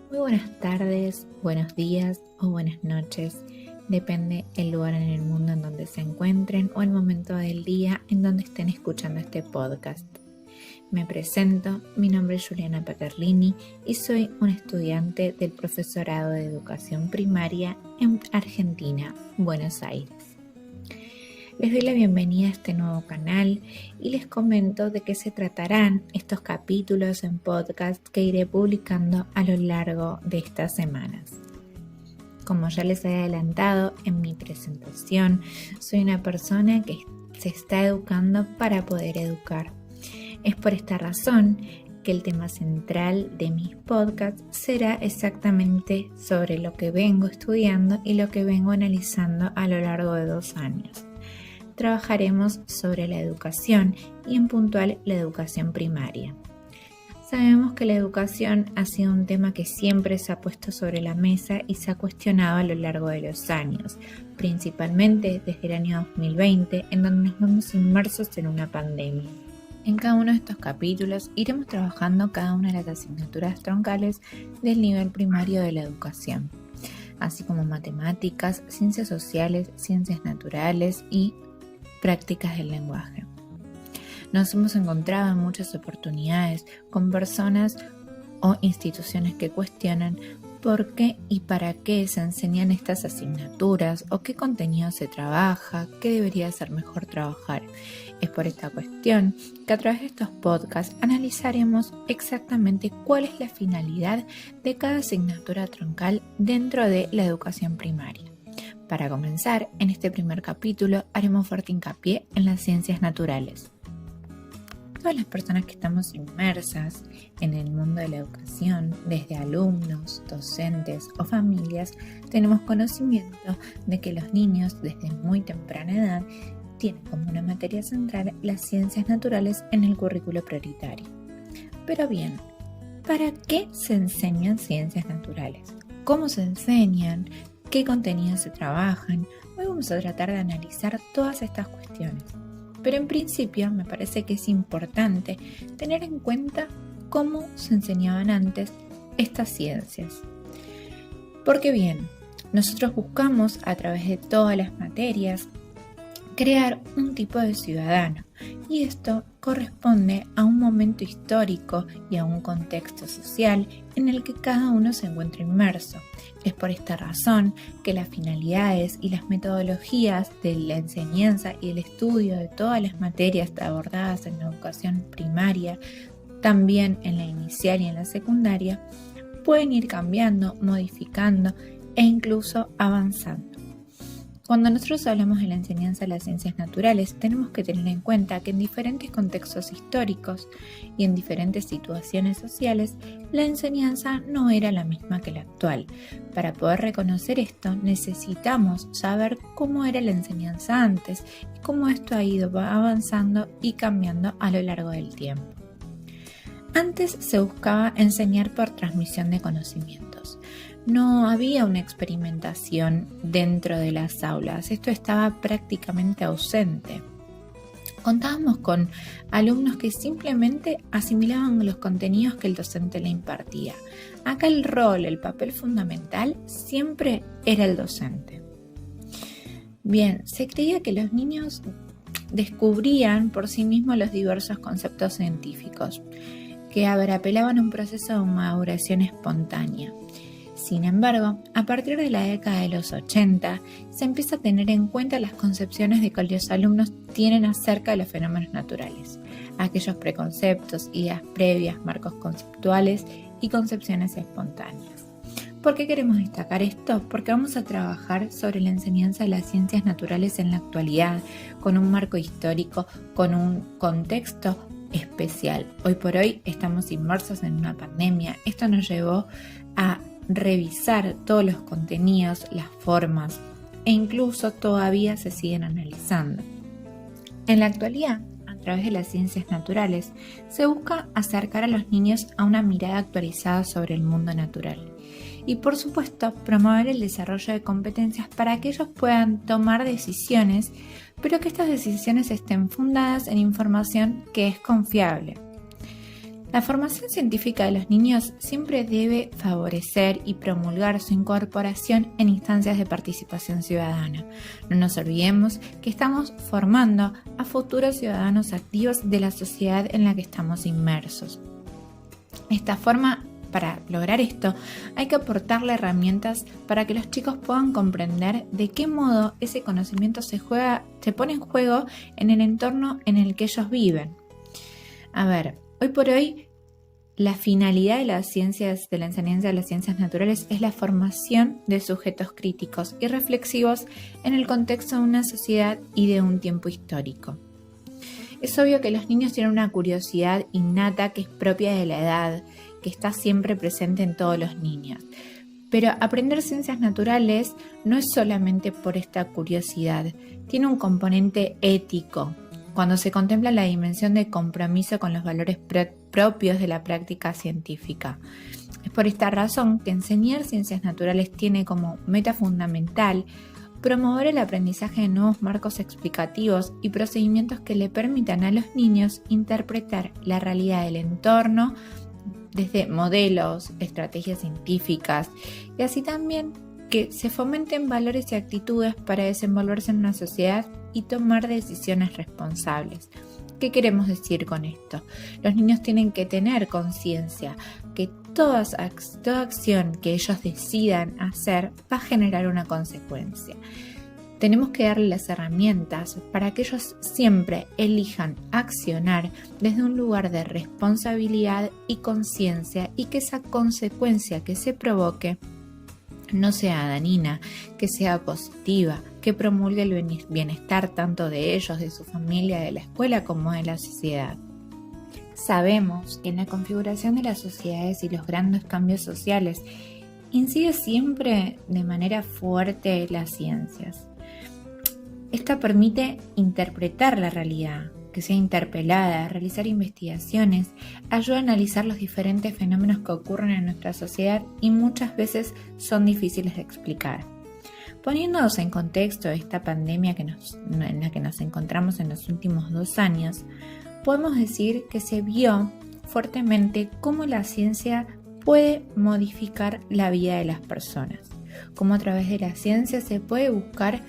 Muy buenas tardes, buenos días o buenas noches, depende el lugar en el mundo en donde se encuentren o el momento del día en donde estén escuchando este podcast. Me presento, mi nombre es Juliana Paterlini y soy una estudiante del Profesorado de Educación Primaria en Argentina, Buenos Aires. Les doy la bienvenida a este nuevo canal y les comento de qué se tratarán estos capítulos en podcast que iré publicando a lo largo de estas semanas. Como ya les he adelantado en mi presentación, soy una persona que se está educando para poder educar. Es por esta razón que el tema central de mis podcasts será exactamente sobre lo que vengo estudiando y lo que vengo analizando a lo largo de 2 años. Trabajaremos sobre la educación y en puntual la educación primaria. Sabemos que la educación ha sido un tema que siempre se ha puesto sobre la mesa y se ha cuestionado a lo largo de los años, principalmente desde el año 2020, en donde nos vemos inmersos en una pandemia. En cada uno de estos capítulos iremos trabajando cada una de las asignaturas troncales del nivel primario de la educación, así como matemáticas, ciencias sociales, ciencias naturales y prácticas del lenguaje. Nos hemos encontrado en muchas oportunidades con personas o instituciones que cuestionan por qué y para qué se enseñan estas asignaturas o qué contenido se trabaja, qué debería ser mejor trabajar. Es por esta cuestión que a través de estos podcasts analizaremos exactamente cuál es la finalidad de cada asignatura troncal dentro de la educación primaria. Para comenzar, en este primer capítulo haremos fuerte hincapié en las ciencias naturales. Todas las personas que estamos inmersas en el mundo de la educación, desde alumnos, docentes o familias, tenemos conocimiento de que los niños desde muy temprana edad tienen como una materia central las ciencias naturales en el currículo prioritario. Pero bien, ¿para qué se enseñan ciencias naturales? ¿Cómo se enseñan? ¿Qué contenidos se trabajan? Hoy vamos a tratar de analizar todas estas cuestiones. Pero en principio me parece que es importante tener en cuenta cómo se enseñaban antes estas ciencias. Porque bien, nosotros buscamos a través de todas las materias crear un tipo de ciudadano y esto corresponde a un momento histórico y a un contexto social en el que cada uno se encuentra inmerso. Es por esta razón que las finalidades y las metodologías de la enseñanza y el estudio de todas las materias abordadas en la educación primaria, también en la inicial y en la secundaria, pueden ir cambiando, modificando e incluso avanzando. Cuando nosotros hablamos de la enseñanza de las ciencias naturales, tenemos que tener en cuenta que en diferentes contextos históricos y en diferentes situaciones sociales, la enseñanza no era la misma que la actual. Para poder reconocer esto, necesitamos saber cómo era la enseñanza antes y cómo esto ha ido avanzando y cambiando a lo largo del tiempo. Antes se buscaba enseñar por transmisión de conocimientos. No había una experimentación dentro de las aulas, esto estaba prácticamente ausente. Contábamos con alumnos que simplemente asimilaban los contenidos que el docente le impartía. Acá el rol, el papel fundamental siempre era el docente. Bien, se creía que los niños descubrían por sí mismos los diversos conceptos científicos, que apelaban a un proceso de maduración espontánea. Sin embargo, a partir de la década de los 80, se empieza a tener en cuenta las concepciones de que los alumnos tienen acerca de los fenómenos naturales, aquellos preconceptos, ideas previas, marcos conceptuales y concepciones espontáneas. ¿Por qué queremos destacar esto? Porque vamos a trabajar sobre la enseñanza de las ciencias naturales en la actualidad, con un marco histórico, con un contexto especial. Hoy por hoy estamos inmersos en una pandemia. Esto nos llevó a revisar todos los contenidos, las formas e incluso todavía se siguen analizando. En la actualidad, a través de las ciencias naturales, se busca acercar a los niños a una mirada actualizada sobre el mundo natural y, por supuesto, promover el desarrollo de competencias para que ellos puedan tomar decisiones, pero que estas decisiones estén fundadas en información que es confiable. La formación científica de los niños siempre debe favorecer y promulgar su incorporación en instancias de participación ciudadana. No nos olvidemos que estamos formando a futuros ciudadanos activos de la sociedad en la que estamos inmersos. Para lograr esto, hay que aportarle herramientas para que los chicos puedan comprender de qué modo ese conocimiento se pone en juego en el entorno en el que ellos viven. Hoy por hoy, la finalidad de las ciencias, de la enseñanza de las ciencias naturales es la formación de sujetos críticos y reflexivos en el contexto de una sociedad y de un tiempo histórico. Es obvio que los niños tienen una curiosidad innata que es propia de la edad, que está siempre presente en todos los niños. Pero aprender ciencias naturales no es solamente por esta curiosidad, tiene un componente ético, cuando se contempla la dimensión de compromiso con los valores propios de la práctica científica. Es por esta razón que enseñar ciencias naturales tiene como meta fundamental promover el aprendizaje de nuevos marcos explicativos y procedimientos que le permitan a los niños interpretar la realidad del entorno desde modelos, estrategias científicas y así también que se fomenten valores y actitudes para desenvolverse en una sociedad y tomar decisiones responsables. ¿Qué queremos decir con esto? Los niños tienen que tener conciencia que toda acción que ellos decidan hacer va a generar una consecuencia. Tenemos que darles las herramientas para que ellos siempre elijan accionar desde un lugar de responsabilidad y conciencia y que esa consecuencia que se provoque no sea dañina, que sea positiva, que promulgue el bienestar tanto de ellos, de su familia, de la escuela como de la sociedad. Sabemos que en la configuración de las sociedades y los grandes cambios sociales incide siempre de manera fuerte las ciencias. Esta permite interpretar la realidad, que sea interpelada, realizar investigaciones, ayuda a analizar los diferentes fenómenos que ocurren en nuestra sociedad y muchas veces son difíciles de explicar. Poniéndonos en contexto de esta pandemia en la que nos encontramos en los últimos 2 años, podemos decir que se vio fuertemente cómo la ciencia puede modificar la vida de las personas, cómo a través de la ciencia se puede buscar,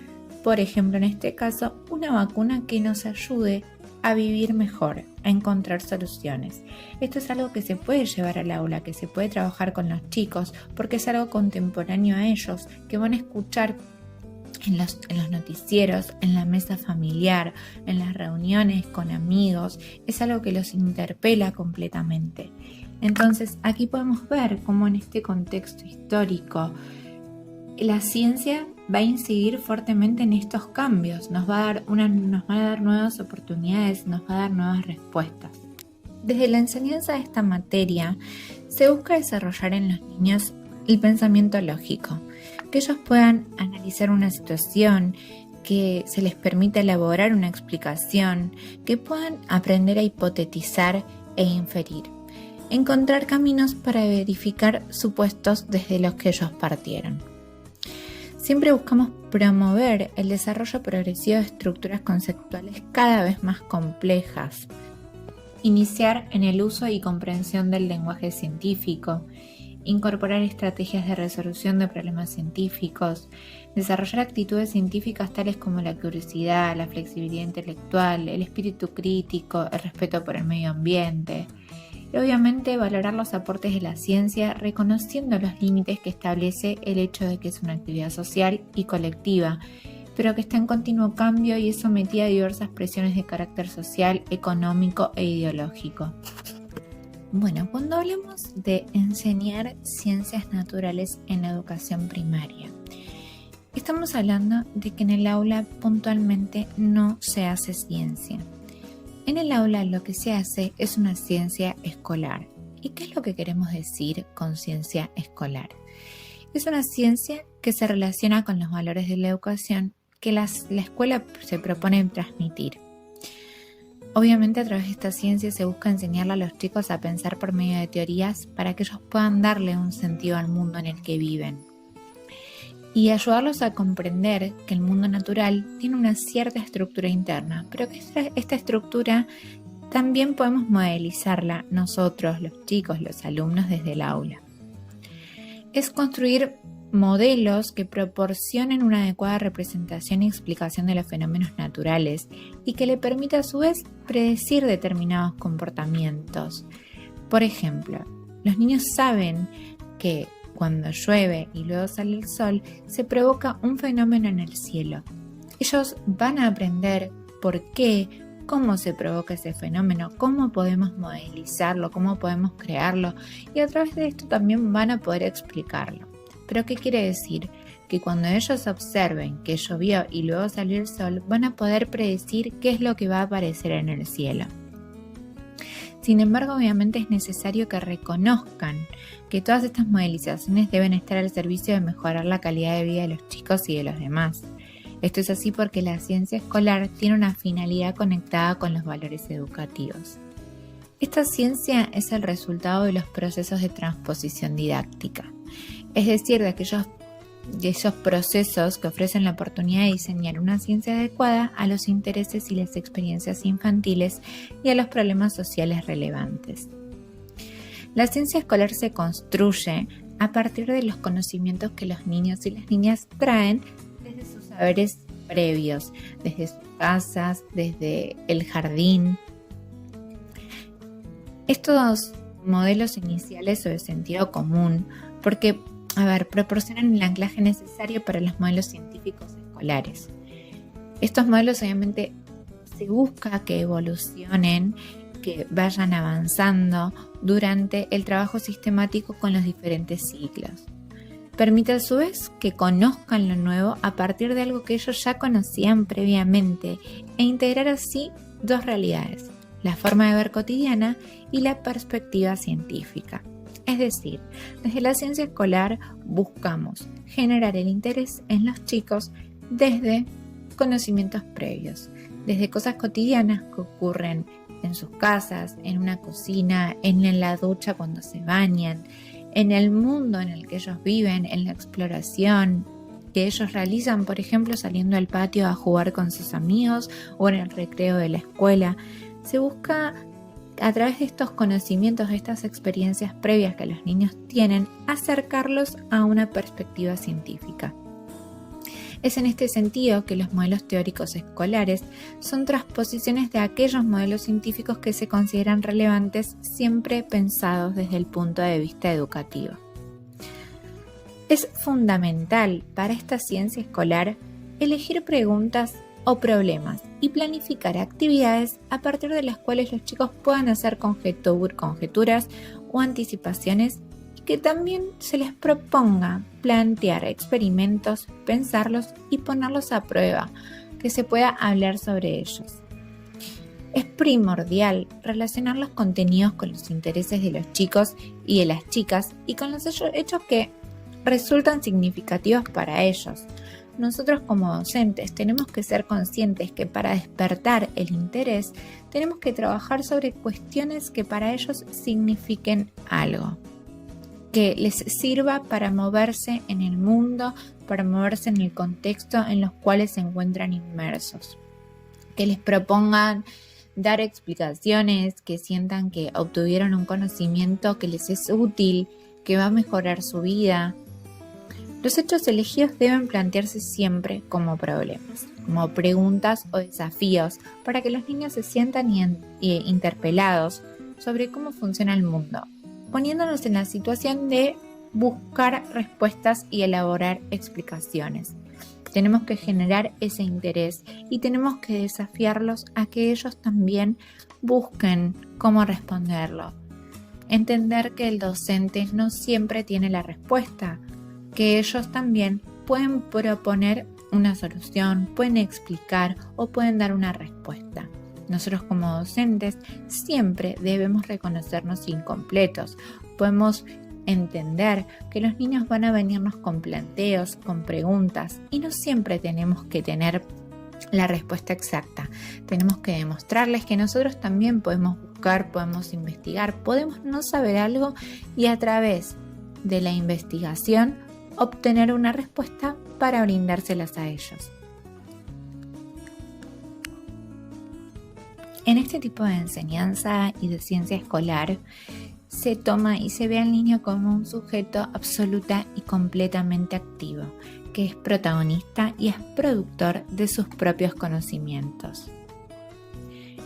por ejemplo en este caso, una vacuna que nos ayude a vivir mejor, a encontrar soluciones. Esto es algo que se puede llevar al aula, que se puede trabajar con los chicos, porque es algo contemporáneo a ellos, que van a escuchar en los noticieros, en la mesa familiar, en las reuniones con amigos. Es algo que los interpela completamente. Entonces, aquí podemos ver cómo en este contexto histórico la ciencia va a incidir fuertemente en estos cambios, nos va a dar nuevas oportunidades, nos va a dar nuevas respuestas. Desde la enseñanza de esta materia se busca desarrollar en los niños el pensamiento lógico, que ellos puedan analizar una situación, que se les permita elaborar una explicación, que puedan aprender a hipotetizar e inferir, encontrar caminos para verificar supuestos desde los que ellos partieron. Siempre buscamos promover el desarrollo progresivo de estructuras conceptuales cada vez más complejas, iniciar en el uso y comprensión del lenguaje científico, incorporar estrategias de resolución de problemas científicos, desarrollar actitudes científicas tales como la curiosidad, la flexibilidad intelectual, el espíritu crítico, el respeto por el medio ambiente. Y obviamente valorar los aportes de la ciencia reconociendo los límites que establece el hecho de que es una actividad social y colectiva, pero que está en continuo cambio y es sometida a diversas presiones de carácter social, económico e ideológico. Bueno, cuando hablamos de enseñar ciencias naturales en la educación primaria, estamos hablando de que en el aula puntualmente no se hace ciencia. En el aula lo que se hace es una ciencia escolar. ¿Y qué es lo que queremos decir con ciencia escolar? Es una ciencia que se relaciona con los valores de la educación que la escuela se propone transmitir. Obviamente a través de esta ciencia se busca enseñarle a los chicos a pensar por medio de teorías para que ellos puedan darle un sentido al mundo en el que viven. Y ayudarlos a comprender que el mundo natural tiene una cierta estructura interna, pero que esta estructura también podemos modelizarla nosotros, los chicos, los alumnos desde el aula. Es construir modelos que proporcionen una adecuada representación y explicación de los fenómenos naturales y que le permita a su vez predecir determinados comportamientos. Por ejemplo, los niños saben que cuando llueve y luego sale el sol, se provoca un fenómeno en el cielo. Ellos van a aprender por qué, cómo se provoca ese fenómeno, cómo podemos modelizarlo, cómo podemos crearlo, y a través de esto también van a poder explicarlo. ¿Pero qué quiere decir? Que cuando ellos observen que llovió y luego salió el sol, van a poder predecir qué es lo que va a aparecer en el cielo. Sin embargo, obviamente es necesario que reconozcan que todas estas modelizaciones deben estar al servicio de mejorar la calidad de vida de los chicos y de los demás. Esto es así porque la ciencia escolar tiene una finalidad conectada con los valores educativos. Esta ciencia es el resultado de los procesos de transposición didáctica, es decir, de esos procesos que ofrecen la oportunidad de diseñar una ciencia adecuada a los intereses y las experiencias infantiles y a los problemas sociales relevantes. La ciencia escolar se construye a partir de los conocimientos que los niños y las niñas traen desde sus saberes previos, desde sus casas, desde el jardín. Estos modelos iniciales son de sentido común porque proporcionan el anclaje necesario para los modelos científicos escolares. Estos modelos obviamente se busca que evolucionen, que vayan avanzando durante el trabajo sistemático con los diferentes ciclos. Permite a su vez que conozcan lo nuevo a partir de algo que ellos ya conocían previamente e integrar así dos realidades, la forma de ver cotidiana y la perspectiva científica. Es decir, desde la ciencia escolar buscamos generar el interés en los chicos desde conocimientos previos, desde cosas cotidianas que ocurren en sus casas, en una cocina, en la ducha cuando se bañan, en el mundo en el que ellos viven, en la exploración que ellos realizan, por ejemplo, saliendo al patio a jugar con sus amigos o en el recreo de la escuela. Se busca a través de estos conocimientos, de estas experiencias previas que los niños tienen, acercarlos a una perspectiva científica. Es en este sentido que los modelos teóricos escolares son transposiciones de aquellos modelos científicos que se consideran relevantes, siempre pensados desde el punto de vista educativo. Es fundamental para esta ciencia escolar elegir preguntas o problemas y planificar actividades a partir de las cuales los chicos puedan hacer conjeturas o anticipaciones y que también se les proponga plantear experimentos, pensarlos y ponerlos a prueba, que se pueda hablar sobre ellos. Es primordial relacionar los contenidos con los intereses de los chicos y de las chicas y con los hechos que resultan significativos para ellos. Nosotros como docentes tenemos que ser conscientes que para despertar el interés tenemos que trabajar sobre cuestiones que para ellos signifiquen algo, que les sirva para moverse en el mundo, para moverse en el contexto en los cuales se encuentran inmersos, que les propongan dar explicaciones, que sientan que obtuvieron un conocimiento que les es útil, que va a mejorar su vida. Los hechos elegidos deben plantearse siempre como problemas, como preguntas o desafíos para que los niños se sientan interpelados sobre cómo funciona el mundo, poniéndonos en la situación de buscar respuestas y elaborar explicaciones. Tenemos que generar ese interés y tenemos que desafiarlos a que ellos también busquen cómo responderlo. Entender que el docente no siempre tiene la respuesta, que ellos también pueden proponer una solución, pueden explicar o pueden dar una respuesta. Nosotros como docentes siempre debemos reconocernos incompletos. Podemos entender que los niños van a venirnos con planteos, con preguntas y no siempre tenemos que tener la respuesta exacta. Tenemos que demostrarles que nosotros también podemos buscar, podemos investigar, podemos no saber algo y a través de la investigación obtener una respuesta para brindárselas a ellos. En este tipo de enseñanza y de ciencia escolar se toma y se ve al niño como un sujeto absoluta y completamente activo, que es protagonista y es productor de sus propios conocimientos.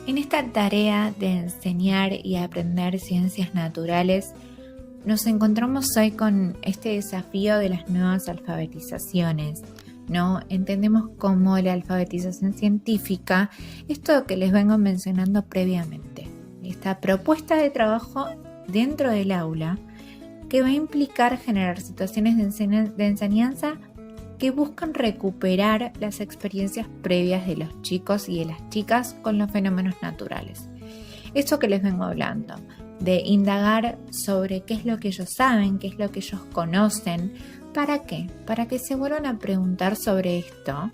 En esta tarea de enseñar y aprender ciencias naturales, nos encontramos hoy con este desafío de las nuevas alfabetizaciones, ¿no? Entendemos como la alfabetización científica, esto que les vengo mencionando previamente, esta propuesta de trabajo dentro del aula que va a implicar generar situaciones de enseñanza que buscan recuperar las experiencias previas de los chicos y de las chicas con los fenómenos naturales. Esto que les vengo hablando, de indagar sobre qué es lo que ellos saben, qué es lo que ellos conocen. ¿Para qué? Para que se vuelvan a preguntar sobre esto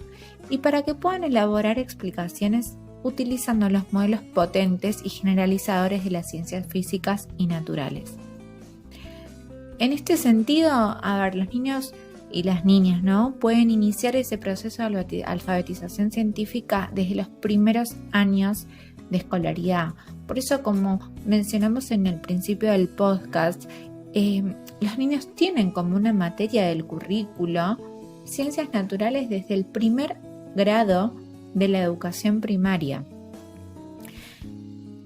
y para que puedan elaborar explicaciones utilizando los modelos potentes y generalizadores de las ciencias físicas y naturales. En este sentido, los niños y las niñas, ¿no?, pueden iniciar ese proceso de alfabetización científica desde los primeros años de escolaridad. Por eso, como mencionamos en el principio del podcast, los niños tienen como una materia del currículo ciencias naturales desde el primer grado de la educación primaria.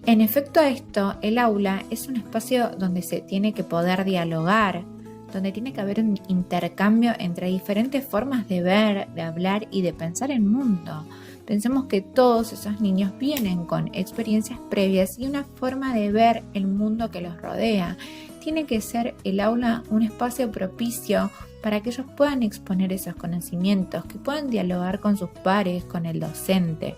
En efecto a esto, el aula es un espacio donde se tiene que poder dialogar, donde tiene que haber un intercambio entre diferentes formas de ver, de hablar y de pensar el mundo. Pensemos que todos esos niños vienen con experiencias previas y una forma de ver el mundo que los rodea. Tiene que ser el aula un espacio propicio para que ellos puedan exponer esos conocimientos, que puedan dialogar con sus pares, con el docente.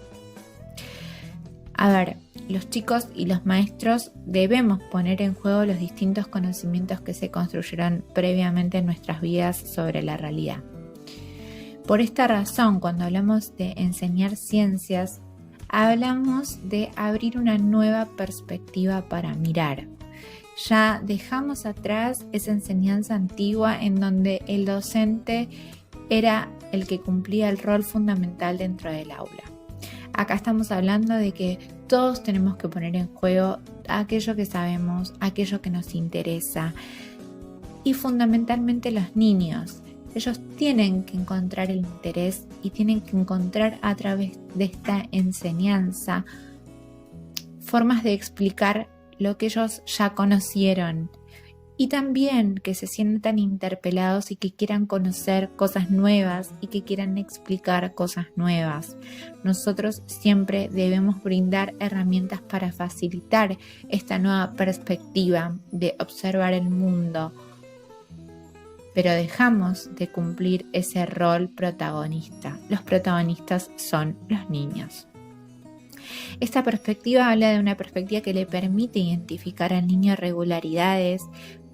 Los chicos y los maestros debemos poner en juego los distintos conocimientos que se construyeron previamente en nuestras vidas sobre la realidad. Por esta razón, cuando hablamos de enseñar ciencias, hablamos de abrir una nueva perspectiva para mirar. Ya dejamos atrás esa enseñanza antigua en donde el docente era el que cumplía el rol fundamental dentro del aula. Acá estamos hablando de que todos tenemos que poner en juego aquello que sabemos, aquello que nos interesa y fundamentalmente los niños. Ellos tienen que encontrar el interés y tienen que encontrar a través de esta enseñanza formas de explicar lo que ellos ya conocieron y también que se sientan interpelados y que quieran conocer cosas nuevas y que quieran explicar cosas nuevas. Nosotros siempre debemos brindar herramientas para facilitar esta nueva perspectiva de observar el mundo, pero dejamos de cumplir ese rol protagonista. Los protagonistas son los niños. Esta perspectiva habla de una perspectiva que le permite identificar al niño regularidades,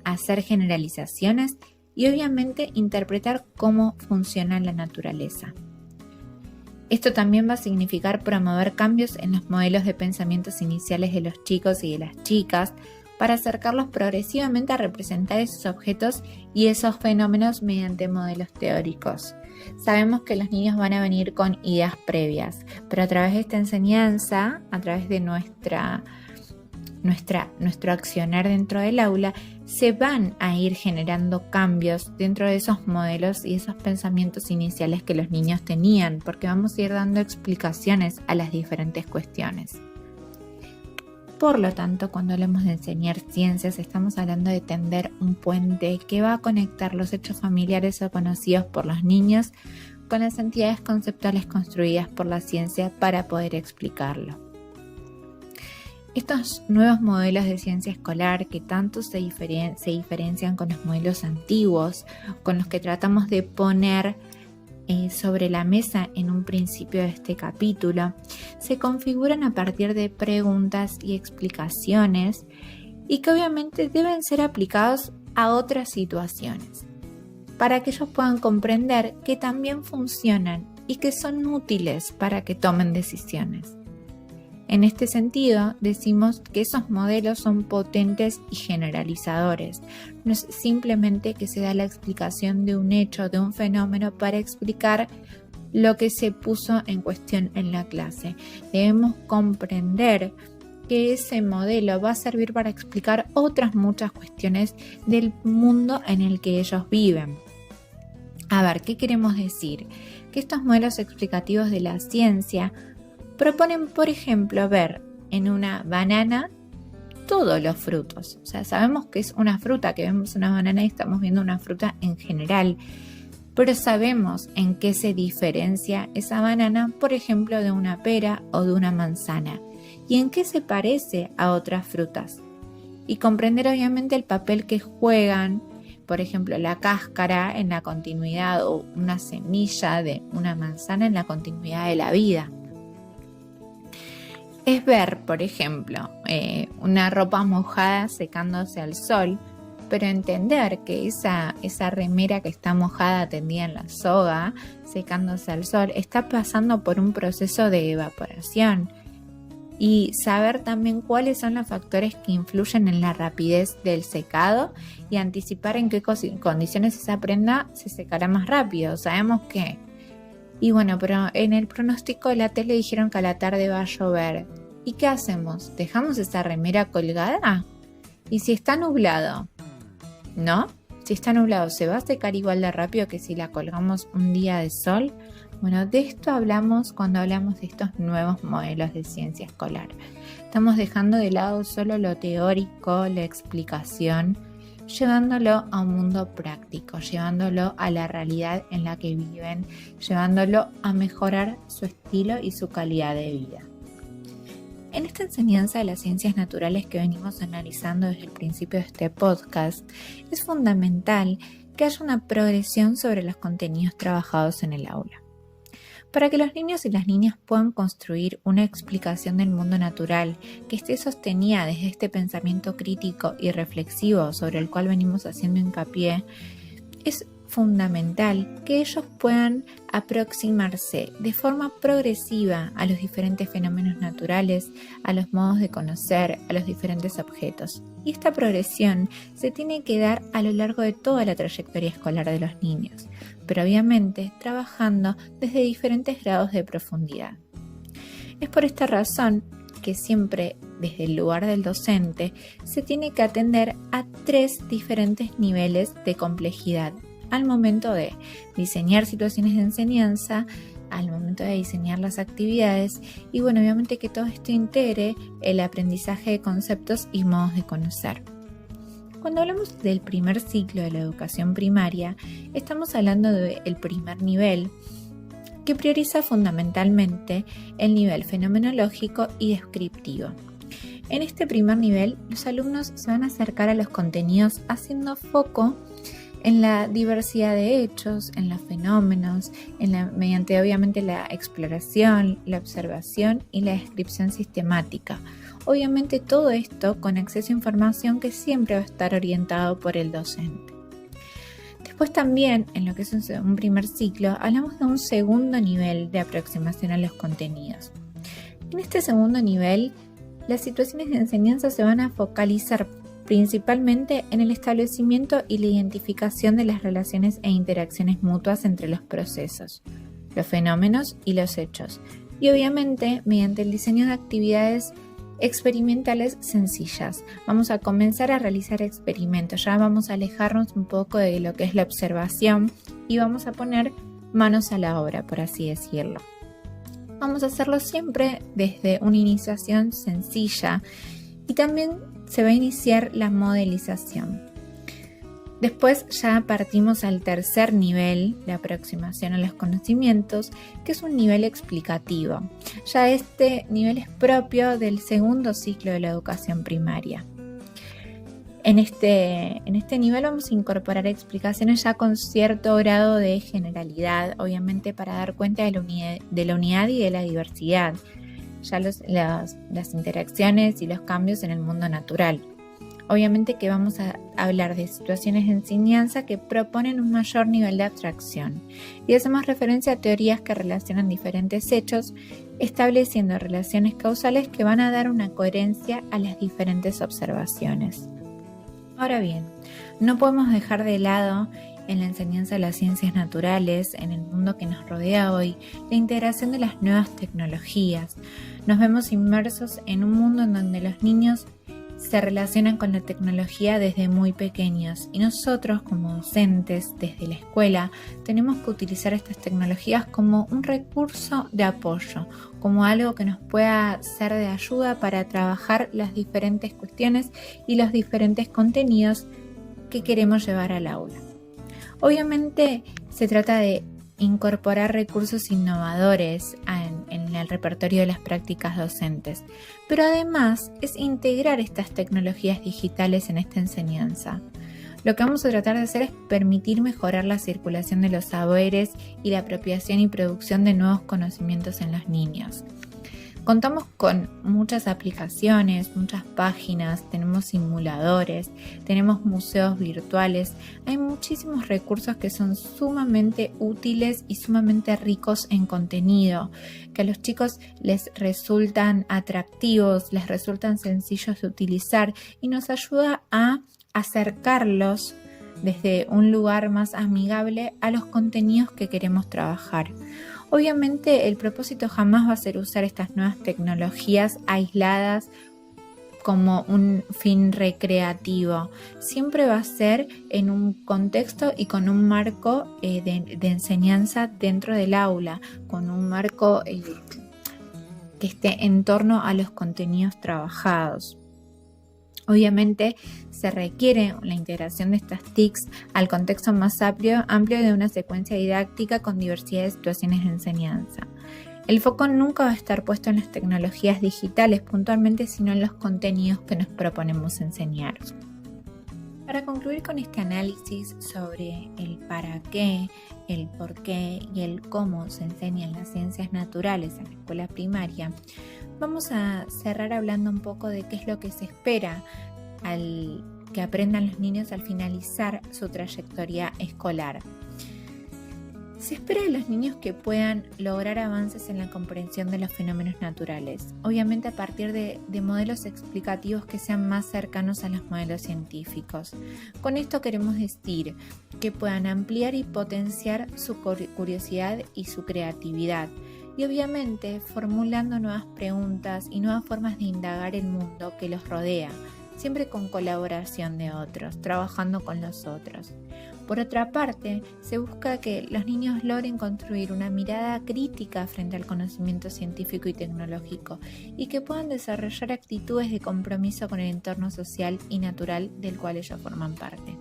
hacer generalizaciones y obviamente interpretar cómo funciona la naturaleza. Esto también va a significar promover cambios en los modelos de pensamientos iniciales de los chicos y de las chicas para acercarlos progresivamente a representar esos objetos y esos fenómenos mediante modelos teóricos. Sabemos que los niños van a venir con ideas previas, pero a través de esta enseñanza, a través de nuestro accionar dentro del aula, se van a ir generando cambios dentro de esos modelos y esos pensamientos iniciales que los niños tenían, porque vamos a ir dando explicaciones a las diferentes cuestiones. Por lo tanto, cuando hablamos de enseñar ciencias, estamos hablando de tender un puente que va a conectar los hechos familiares o conocidos por los niños con las entidades conceptuales construidas por la ciencia para poder explicarlo. Estos nuevos modelos de ciencia escolar que tanto se diferencian con los modelos antiguos, con los que tratamos de poner sobre la mesa en un principio de este capítulo, se configuran a partir de preguntas y explicaciones y que obviamente deben ser aplicados a otras situaciones para que ellos puedan comprender que también funcionan y que son útiles para que tomen decisiones. En este sentido, decimos que esos modelos son potentes y generalizadores. No es simplemente que se da la explicación de un hecho, de un fenómeno, para explicar lo que se puso en cuestión en la clase. Debemos comprender que ese modelo va a servir para explicar otras muchas cuestiones del mundo en el que ellos viven. A ver, ¿qué queremos decir? Que estos modelos explicativos de la ciencia proponen, por ejemplo, ver en una banana todos los frutos. O sea, sabemos que es una fruta, que vemos una banana y estamos viendo una fruta en general, pero sabemos en qué se diferencia esa banana, por ejemplo, de una pera o de una manzana, y en qué se parece a otras frutas. Y comprender obviamente el papel que juegan, por ejemplo, la cáscara en la continuidad o una semilla de una manzana en la continuidad de la vida. Es ver, por ejemplo, una ropa mojada secándose al sol, pero entender que esa remera que está mojada tendida en la soga, secándose al sol, está pasando por un proceso de evaporación. Y saber también cuáles son los factores que influyen en la rapidez del secado y anticipar en qué condiciones esa prenda se secará más rápido. Sabemos que. Y bueno, pero en el pronóstico de la tele dijeron que a la tarde va a llover. ¿Y qué hacemos? ¿Dejamos esa remera colgada? ¿Y si está nublado? ¿No? Si está nublado, ¿se va a secar igual de rápido que si la colgamos un día de sol? Bueno, de esto hablamos cuando hablamos de estos nuevos modelos de ciencia escolar. Estamos dejando de lado solo lo teórico, la explicación, llevándolo a un mundo práctico, llevándolo a la realidad en la que viven, llevándolo a mejorar su estilo y su calidad de vida. En esta enseñanza de las ciencias naturales que venimos analizando desde el principio de este podcast, es fundamental que haya una progresión sobre los contenidos trabajados en el aula. Para que los niños y las niñas puedan construir una explicación del mundo natural que esté sostenida desde este pensamiento crítico y reflexivo sobre el cual venimos haciendo hincapié, es fundamental que ellos puedan aproximarse de forma progresiva a los diferentes fenómenos naturales, a los modos de conocer, a los diferentes objetos. Y esta progresión se tiene que dar a lo largo de toda la trayectoria escolar de los niños, pero obviamente trabajando desde diferentes grados de profundidad. Es por esta razón que siempre desde el lugar del docente se tiene que atender a 3 diferentes niveles de complejidad al momento de diseñar situaciones de enseñanza, al momento de diseñar las actividades y bueno, obviamente que todo esto integre el aprendizaje de conceptos y modos de conocer. Cuando hablamos del primer ciclo de la educación primaria, estamos hablando del primer nivel que prioriza fundamentalmente el nivel fenomenológico y descriptivo. En este primer nivel, los alumnos se van a acercar a los contenidos haciendo foco en la diversidad de hechos, en los fenómenos, mediante obviamente la exploración, la observación y la descripción sistemática. Obviamente todo esto con acceso a información que siempre va a estar orientado por el docente. Después también, en lo que es un primer ciclo, hablamos de un segundo nivel de aproximación a los contenidos. En este segundo nivel, las situaciones de enseñanza se van a focalizar principalmente en el establecimiento y la identificación de las relaciones e interacciones mutuas entre los procesos, los fenómenos y los hechos, y obviamente mediante el diseño de actividades experimentales sencillas. Vamos a comenzar a realizar experimentos, ya vamos a alejarnos un poco de lo que es la observación y vamos a poner manos a la obra, por así decirlo. Vamos a hacerlo siempre desde una iniciación sencilla y también se va a iniciar la modelización. Después ya partimos al tercer nivel de aproximación a los conocimientos, que es un nivel explicativo. Ya este nivel es propio del segundo ciclo de la educación primaria. En este nivel vamos a incorporar explicaciones ya con cierto grado de generalidad, obviamente para dar cuenta de la unidad y de la diversidad, ya las interacciones y los cambios en el mundo natural. Obviamente que vamos a hablar de situaciones de enseñanza que proponen un mayor nivel de abstracción y hacemos referencia a teorías que relacionan diferentes hechos, estableciendo relaciones causales que van a dar una coherencia a las diferentes observaciones. Ahora bien, no podemos dejar de lado en la enseñanza de las ciencias naturales, en el mundo que nos rodea hoy, la integración de las nuevas tecnologías. Nos vemos inmersos en un mundo en donde los niños se relacionan con la tecnología desde muy pequeños y nosotros como docentes desde la escuela tenemos que utilizar estas tecnologías como un recurso de apoyo, como algo que nos pueda ser de ayuda para trabajar las diferentes cuestiones y los diferentes contenidos que queremos llevar al aula. Obviamente se trata de incorporar recursos innovadores en el repertorio de las prácticas docentes, pero además es integrar estas tecnologías digitales en esta enseñanza. Lo que vamos a tratar de hacer es permitir mejorar la circulación de los saberes y la apropiación y producción de nuevos conocimientos en los niños. Contamos con muchas aplicaciones, muchas páginas, tenemos simuladores, tenemos museos virtuales, hay muchísimos recursos que son sumamente útiles y sumamente ricos en contenido, que a los chicos les resultan atractivos, les resultan sencillos de utilizar y nos ayuda a acercarlos desde un lugar más amigable a los contenidos que queremos trabajar. Obviamente el propósito jamás va a ser usar estas nuevas tecnologías aisladas como un fin recreativo. Siempre va a ser en un contexto y con un marco de enseñanza dentro del aula, con un marco que esté en torno a los contenidos trabajados. Obviamente se requiere la integración de estas TICs al contexto más amplio de una secuencia didáctica con diversidad de situaciones de enseñanza. El foco nunca va a estar puesto en las tecnologías digitales puntualmente, sino en los contenidos que nos proponemos enseñar. Para concluir con este análisis sobre el para qué, el por qué y el cómo se enseñan las ciencias naturales en la escuela primaria, vamos a cerrar hablando un poco de qué es lo que se espera al que aprendan los niños al finalizar su trayectoria escolar. Se espera de los niños que puedan lograr avances en la comprensión de los fenómenos naturales, obviamente a partir de modelos explicativos que sean más cercanos a los modelos científicos. Con esto queremos decir que puedan ampliar y potenciar su curiosidad y su creatividad, y obviamente formulando nuevas preguntas y nuevas formas de indagar el mundo que los rodea, siempre con colaboración de otros, trabajando con los otros. Por otra parte, se busca que los niños logren construir una mirada crítica frente al conocimiento científico y tecnológico y que puedan desarrollar actitudes de compromiso con el entorno social y natural del cual ellos forman parte.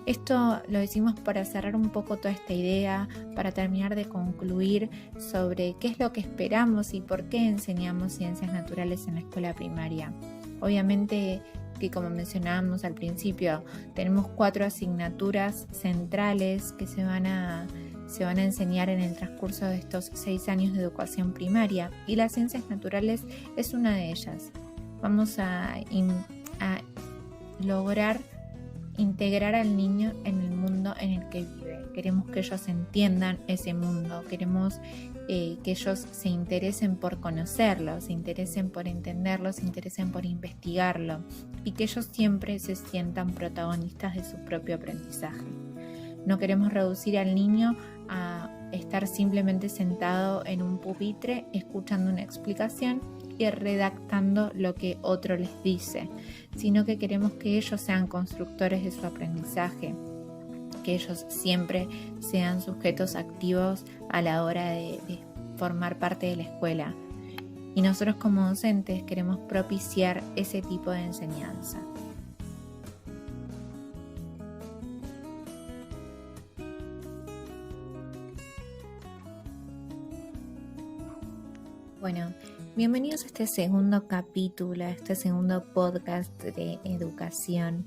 Esto lo decimos para cerrar un poco toda esta idea, para terminar de concluir sobre qué es lo que esperamos y por qué enseñamos ciencias naturales en la escuela primaria. Obviamente que, como mencionábamos al principio, tenemos 4 asignaturas centrales que se van a enseñar en el transcurso de estos 6 años de educación primaria y las ciencias naturales es una de ellas. Vamos a lograr integrar al niño en el mundo en el que vive. Queremos que ellos entiendan ese mundo, queremos que ellos se interesen por conocerlo, se interesen por entenderlo, se interesen por investigarlo y que ellos siempre se sientan protagonistas de su propio aprendizaje. No queremos reducir al niño a estar simplemente sentado en un pupitre escuchando una explicación y redactando lo que otro les dice, sino que queremos que ellos sean constructores de su aprendizaje, que ellos siempre sean sujetos activos a la hora de formar parte de la escuela. Y nosotros como docentes queremos propiciar ese tipo de enseñanza. Bueno, bienvenidos a este segundo capítulo, a este segundo podcast de educación.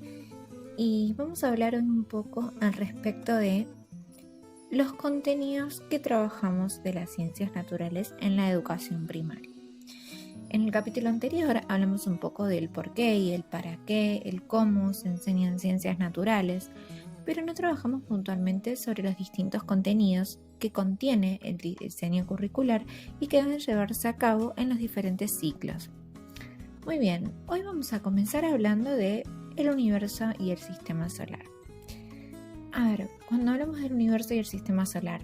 Y vamos a hablar hoy un poco al respecto de los contenidos que trabajamos de las ciencias naturales en la educación primaria. En el capítulo anterior hablamos un poco del por qué y el para qué, el cómo se enseñan ciencias naturales, pero no trabajamos puntualmente sobre los distintos contenidos que contiene el diseño curricular y que deben llevarse a cabo en los diferentes ciclos. Muy bien, hoy vamos a comenzar hablando de el universo y el sistema solar. A ver, cuando hablamos del universo y el sistema solar,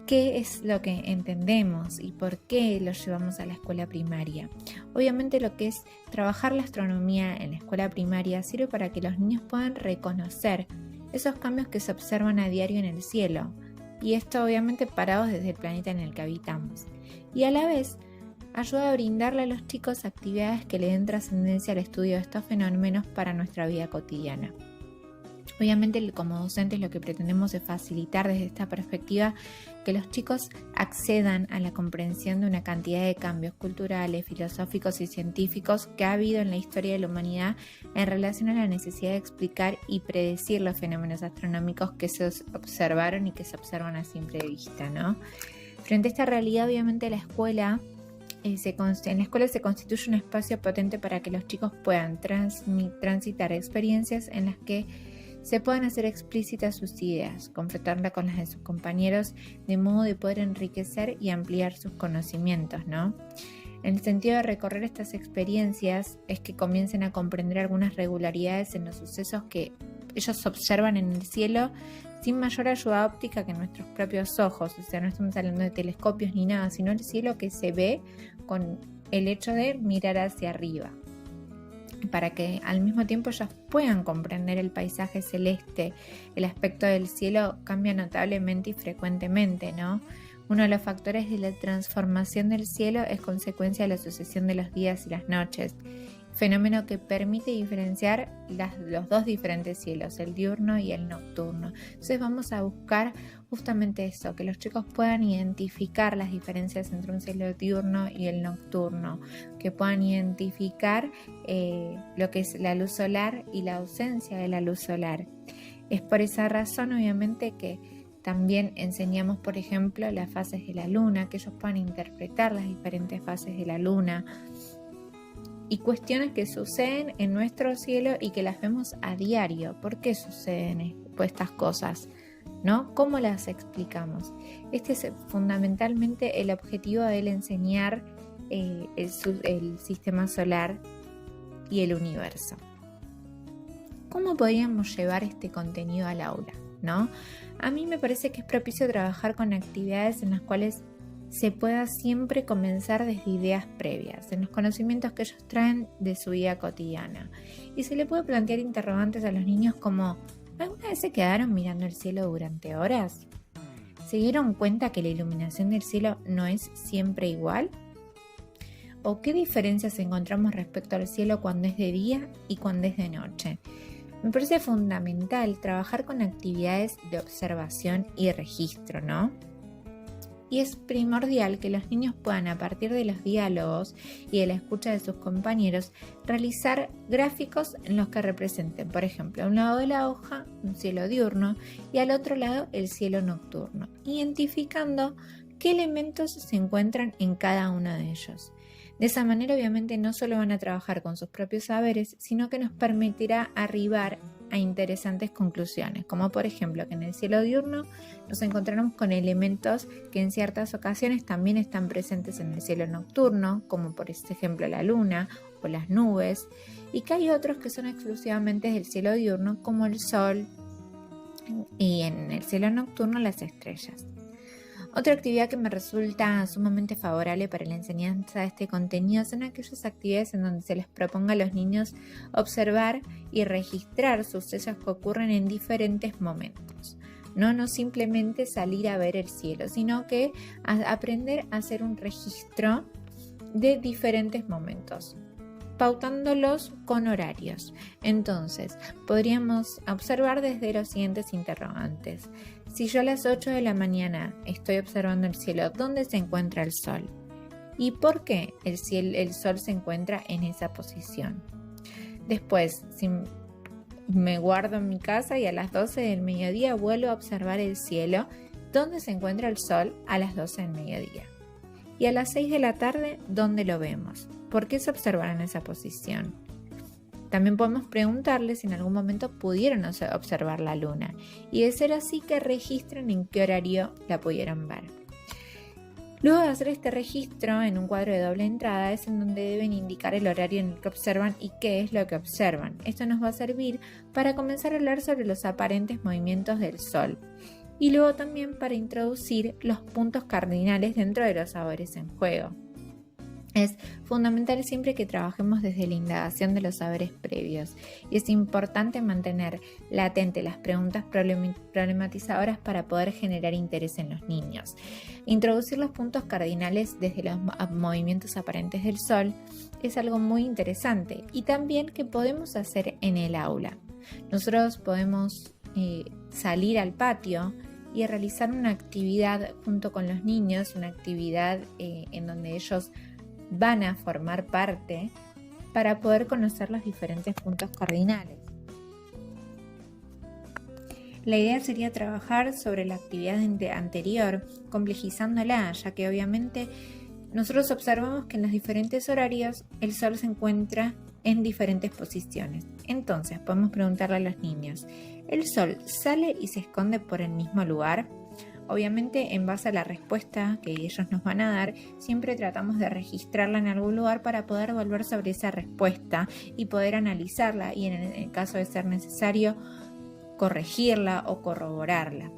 ¿qué es lo que entendemos y por qué lo llevamos a la escuela primaria? Obviamente lo que es trabajar la astronomía en la escuela primaria sirve para que los niños puedan reconocer esos cambios que se observan a diario en el cielo, y esto obviamente parados desde el planeta en el que habitamos. Y a la vez ayuda a brindarle a los chicos actividades que le den trascendencia al estudio de estos fenómenos para nuestra vida cotidiana. Obviamente como docentes lo que pretendemos es facilitar desde esta perspectiva que los chicos accedan a la comprensión de una cantidad de cambios culturales, filosóficos y científicos que ha habido en la historia de la humanidad en relación a la necesidad de explicar y predecir los fenómenos astronómicos que se observaron y que se observan a simple vista, ¿no? Frente a esta realidad, obviamente la escuela en la escuela se constituye un espacio potente para que los chicos puedan transitar experiencias en las que se puedan hacer explícitas sus ideas, confrontarlas con las de sus compañeros, de modo de poder enriquecer y ampliar sus conocimientos, ¿no? En el sentido de recorrer estas experiencias es que comiencen a comprender algunas regularidades en los sucesos que ellos observan en el cielo sin mayor ayuda óptica que nuestros propios ojos. O sea, no estamos hablando de telescopios ni nada, sino el cielo que se ve con el hecho de mirar hacia arriba, para que al mismo tiempo ellos puedan comprender el paisaje celeste. El aspecto del cielo cambia notablemente y frecuentemente, ¿no? Uno de los factores de la transformación del cielo es consecuencia de la sucesión de los días y las noches, fenómeno que permite diferenciar los dos diferentes cielos, el diurno y el nocturno. Entonces vamos a buscar justamente eso, que los chicos puedan identificar las diferencias entre un cielo diurno y el nocturno, que puedan identificar lo que es la luz solar y la ausencia de la luz solar. Es por esa razón, obviamente, que también enseñamos, por ejemplo, las fases de la luna, que ellos puedan interpretar las diferentes fases de la luna y cuestiones que suceden en nuestro cielo y que las vemos a diario. ¿Por qué suceden estas cosas? ¿No? ¿Cómo las explicamos? Este es fundamentalmente el objetivo del enseñar el sistema solar y el universo. ¿Cómo podríamos llevar este contenido al aula? ¿No? A mí me parece que es propicio trabajar con actividades en las cuales se pueda siempre comenzar desde ideas previas, en los conocimientos que ellos traen de su vida cotidiana. Y se le puede plantear interrogantes a los niños como: ¿alguna vez se quedaron mirando el cielo durante horas? ¿Se dieron cuenta que la iluminación del cielo no es siempre igual? ¿O qué diferencias encontramos respecto al cielo cuando es de día y cuando es de noche? Me parece fundamental trabajar con actividades de observación y registro, ¿no? Y es primordial que los niños puedan, a partir de los diálogos y de la escucha de sus compañeros, realizar gráficos en los que representen, por ejemplo, a un lado de la hoja un cielo diurno y al otro lado el cielo nocturno, identificando qué elementos se encuentran en cada uno de ellos. De esa manera, obviamente, no solo van a trabajar con sus propios saberes, sino que nos permitirá arribar a interesantes conclusiones, como por ejemplo que en el cielo diurno nos encontraremos con elementos que en ciertas ocasiones también están presentes en el cielo nocturno, como por ejemplo la luna o las nubes, y que hay otros que son exclusivamente del cielo diurno, como el sol, y en el cielo nocturno las estrellas. Otra actividad que me resulta sumamente favorable para la enseñanza de este contenido son aquellas actividades en donde se les proponga a los niños observar y registrar sucesos que ocurren en diferentes momentos. No simplemente salir a ver el cielo, sino que aprender a hacer un registro de diferentes momentos, pautándolos con horarios. Entonces, podríamos observar desde los siguientes interrogantes. Si yo a las 8 de la mañana estoy observando el cielo, ¿dónde se encuentra el sol? ¿Y por qué el sol se encuentra en esa posición? Después, si me guardo en mi casa y a las 12 del mediodía vuelvo a observar el cielo, ¿dónde se encuentra el sol a las 12 del mediodía? Y a las 6 de la tarde, ¿dónde lo vemos? ¿Por qué se observará en esa posición? También podemos preguntarles si en algún momento pudieron observar la luna y de ser así que registren en qué horario la pudieron ver. Luego de hacer este registro en un cuadro de doble entrada es en donde deben indicar el horario en el que observan y qué es lo que observan. Esto nos va a servir para comenzar a hablar sobre los aparentes movimientos del Sol y luego también para introducir los puntos cardinales dentro de los saberes en juego. Es fundamental siempre que trabajemos desde la indagación de los saberes previos y es importante mantener latentes las preguntas problematizadoras para poder generar interés en los niños. Introducir los puntos cardinales desde los movimientos aparentes del Sol es algo muy interesante y también que podemos hacer en el aula. Nosotros podemos salir al patio y realizar una actividad junto con los niños, una actividad en donde ellos van a formar parte para poder conocer los diferentes puntos cardinales. La idea sería trabajar sobre la actividad anterior, complejizándola, ya que obviamente nosotros observamos que en los diferentes horarios el Sol se encuentra en diferentes posiciones. Entonces podemos preguntarle a los niños, ¿el Sol sale y se esconde por el mismo lugar? Obviamente, en base a la respuesta que ellos nos van a dar, siempre tratamos de registrarla en algún lugar para poder volver sobre esa respuesta y poder analizarla y en el caso de ser necesario, corregirla o corroborarla.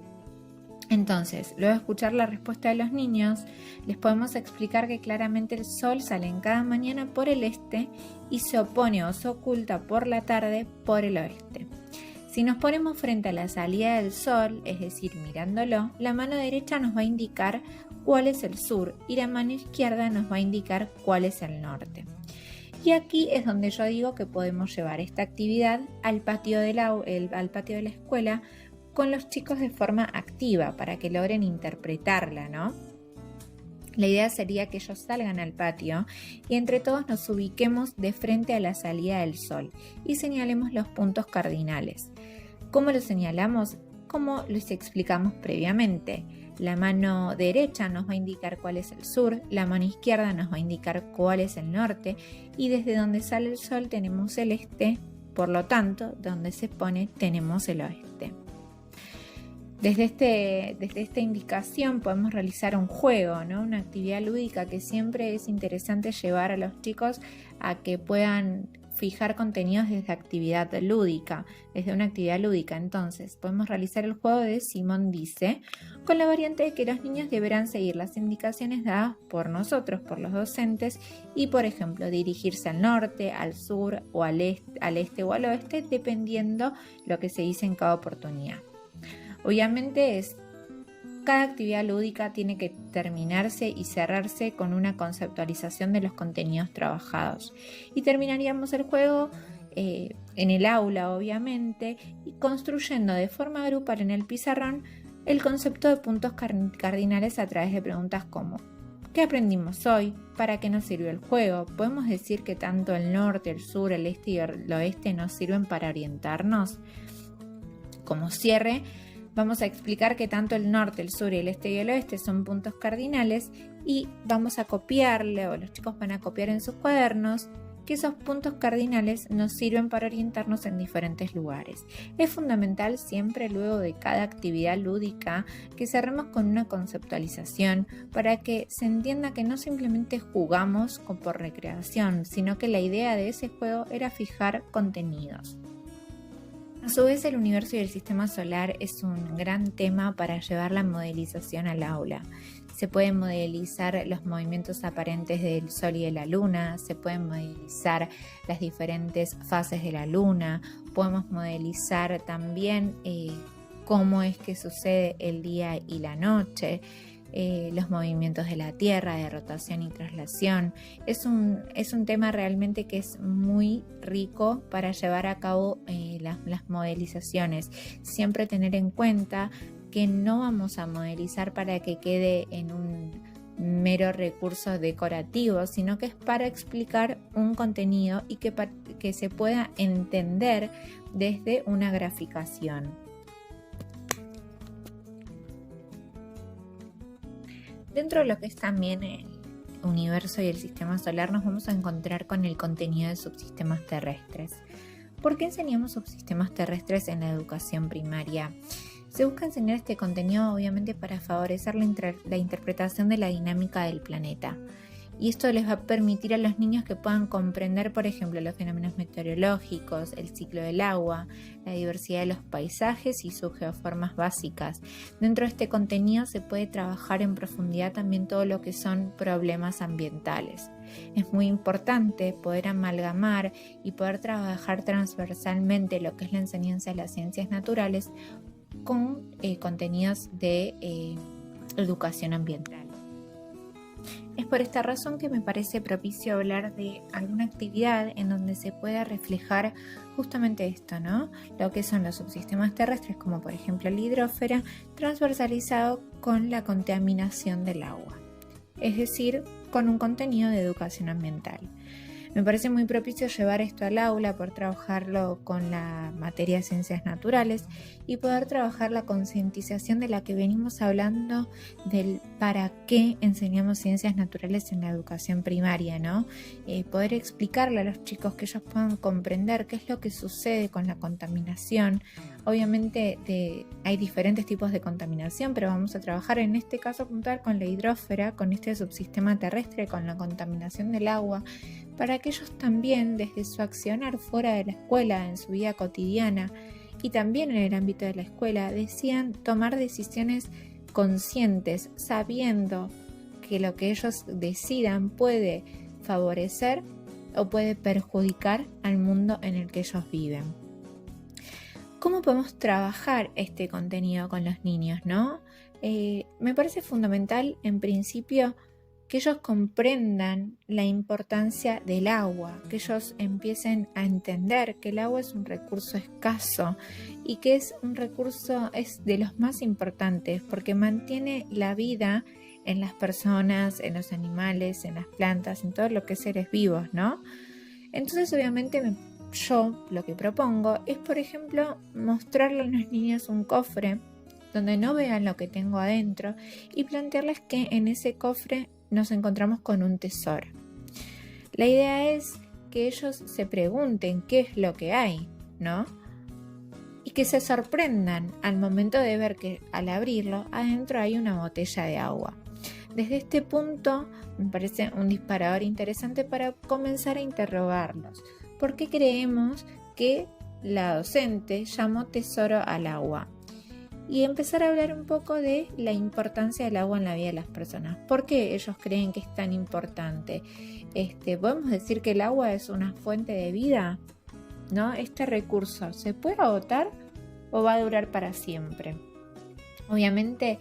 Entonces, luego de escuchar la respuesta de los niños, les podemos explicar que claramente el Sol sale en cada mañana por el este y se opone o se oculta por la tarde por el oeste. Si nos ponemos frente a la salida del Sol, es decir, mirándolo, la mano derecha nos va a indicar cuál es el sur y la mano izquierda nos va a indicar cuál es el norte. Y aquí es donde yo digo que podemos llevar esta actividad al patio de la escuela con los chicos de forma activa para que logren interpretarla, ¿no? La idea sería que ellos salgan al patio y entre todos nos ubiquemos de frente a la salida del Sol y señalemos los puntos cardinales. ¿Cómo los señalamos? Como les explicamos previamente. La mano derecha nos va a indicar cuál es el sur, la mano izquierda nos va a indicar cuál es el norte y desde donde sale el Sol tenemos el este, por lo tanto, donde se pone tenemos el oeste. Desde esta indicación podemos realizar un juego, ¿no? Una actividad lúdica que siempre es interesante llevar a los chicos a que puedan fijar contenidos desde actividad lúdica, desde una actividad lúdica. Entonces, podemos realizar el juego de Simón dice, con la variante de que los niños deberán seguir las indicaciones dadas por nosotros, por los docentes, y por ejemplo, dirigirse al norte, al sur o al este o al oeste, dependiendo lo que se dice en cada oportunidad. Obviamente cada actividad lúdica tiene que terminarse y cerrarse con una conceptualización de los contenidos trabajados. Y terminaríamos el juego en el aula, obviamente, y construyendo de forma grupal en el pizarrón el concepto de puntos cardinales a través de preguntas como ¿qué aprendimos hoy? ¿Para qué nos sirvió el juego? ¿Podemos decir que tanto el norte, el sur, el este y el oeste nos sirven para orientarnos? Como cierre, vamos a explicar que tanto el norte, el sur, el este y el oeste son puntos cardinales y vamos a copiarle, o los chicos van a copiar en sus cuadernos, que esos puntos cardinales nos sirven para orientarnos en diferentes lugares. Es fundamental siempre luego de cada actividad lúdica que cerremos con una conceptualización para que se entienda que no simplemente jugamos por recreación, sino que la idea de ese juego era fijar contenidos. A su vez, el universo y el sistema solar es un gran tema para llevar la modelización al aula. Se pueden modelizar los movimientos aparentes del Sol y de la Luna, se pueden modelizar las diferentes fases de la Luna, podemos modelizar también cómo es que sucede el día y la noche, los movimientos de la Tierra, de rotación y traslación. Es un tema realmente que es muy rico para llevar a cabo las modelizaciones. Siempre tener en cuenta que no vamos a modelizar para que quede en un mero recurso decorativo, sino que es para explicar un contenido y que se pueda entender desde una graficación. Dentro de lo que es también el universo y el sistema solar nos vamos a encontrar con el contenido de subsistemas terrestres. ¿Por qué enseñamos subsistemas terrestres en la educación primaria? Se busca enseñar este contenido obviamente para favorecer la interpretación de la dinámica del planeta. Y esto les va a permitir a los niños que puedan comprender, por ejemplo, los fenómenos meteorológicos, el ciclo del agua, la diversidad de los paisajes y sus geoformas básicas. Dentro de este contenido se puede trabajar en profundidad también todo lo que son problemas ambientales. Es muy importante poder amalgamar y poder trabajar transversalmente lo que es la enseñanza de las ciencias naturales con contenidos de educación ambiental. Es por esta razón que me parece propicio hablar de alguna actividad en donde se pueda reflejar justamente esto, ¿no? Lo que son los subsistemas terrestres, como por ejemplo la hidrósfera, transversalizado con la contaminación del agua, es decir, con un contenido de educación ambiental. Me parece muy propicio llevar esto al aula, poder trabajarlo con la materia de ciencias naturales y poder trabajar la concientización de la que venimos hablando del para qué enseñamos ciencias naturales en la educación primaria, ¿no? Poder explicarle a los chicos que ellos puedan comprender qué es lo que sucede con la contaminación. Obviamente hay diferentes tipos de contaminación, pero vamos a trabajar en este caso puntual con la hidrósfera, con este subsistema terrestre, con la contaminación del agua, para que ellos también desde su accionar fuera de la escuela, en su vida cotidiana y también en el ámbito de la escuela, decidan tomar decisiones conscientes, sabiendo que lo que ellos decidan puede favorecer o puede perjudicar al mundo en el que ellos viven. ¿Cómo podemos trabajar este contenido con los niños, no? Me parece fundamental, en principio, que ellos comprendan la importancia del agua, que ellos empiecen a entender que el agua es un recurso escaso y que es un recurso es de los más importantes porque mantiene la vida en las personas, en los animales, en las plantas, en todo lo que es seres vivos, ¿no? Entonces, obviamente, yo lo que propongo es, por ejemplo, mostrarle a los niños un cofre donde no vean lo que tengo adentro y plantearles que en ese cofre nos encontramos con un tesoro. La idea es que ellos se pregunten qué es lo que hay, ¿no? Y que se sorprendan al momento de ver que al abrirlo adentro hay una botella de agua. Desde este punto me parece un disparador interesante para comenzar a interrogarlos. ¿Por qué creemos que la docente llamó tesoro al agua? Y empezar a hablar un poco de la importancia del agua en la vida de las personas. ¿Por qué ellos creen que es tan importante? ¿Podemos decir que el agua es una fuente de vida? ¿No? Este recurso, ¿se puede agotar o va a durar para siempre? Obviamente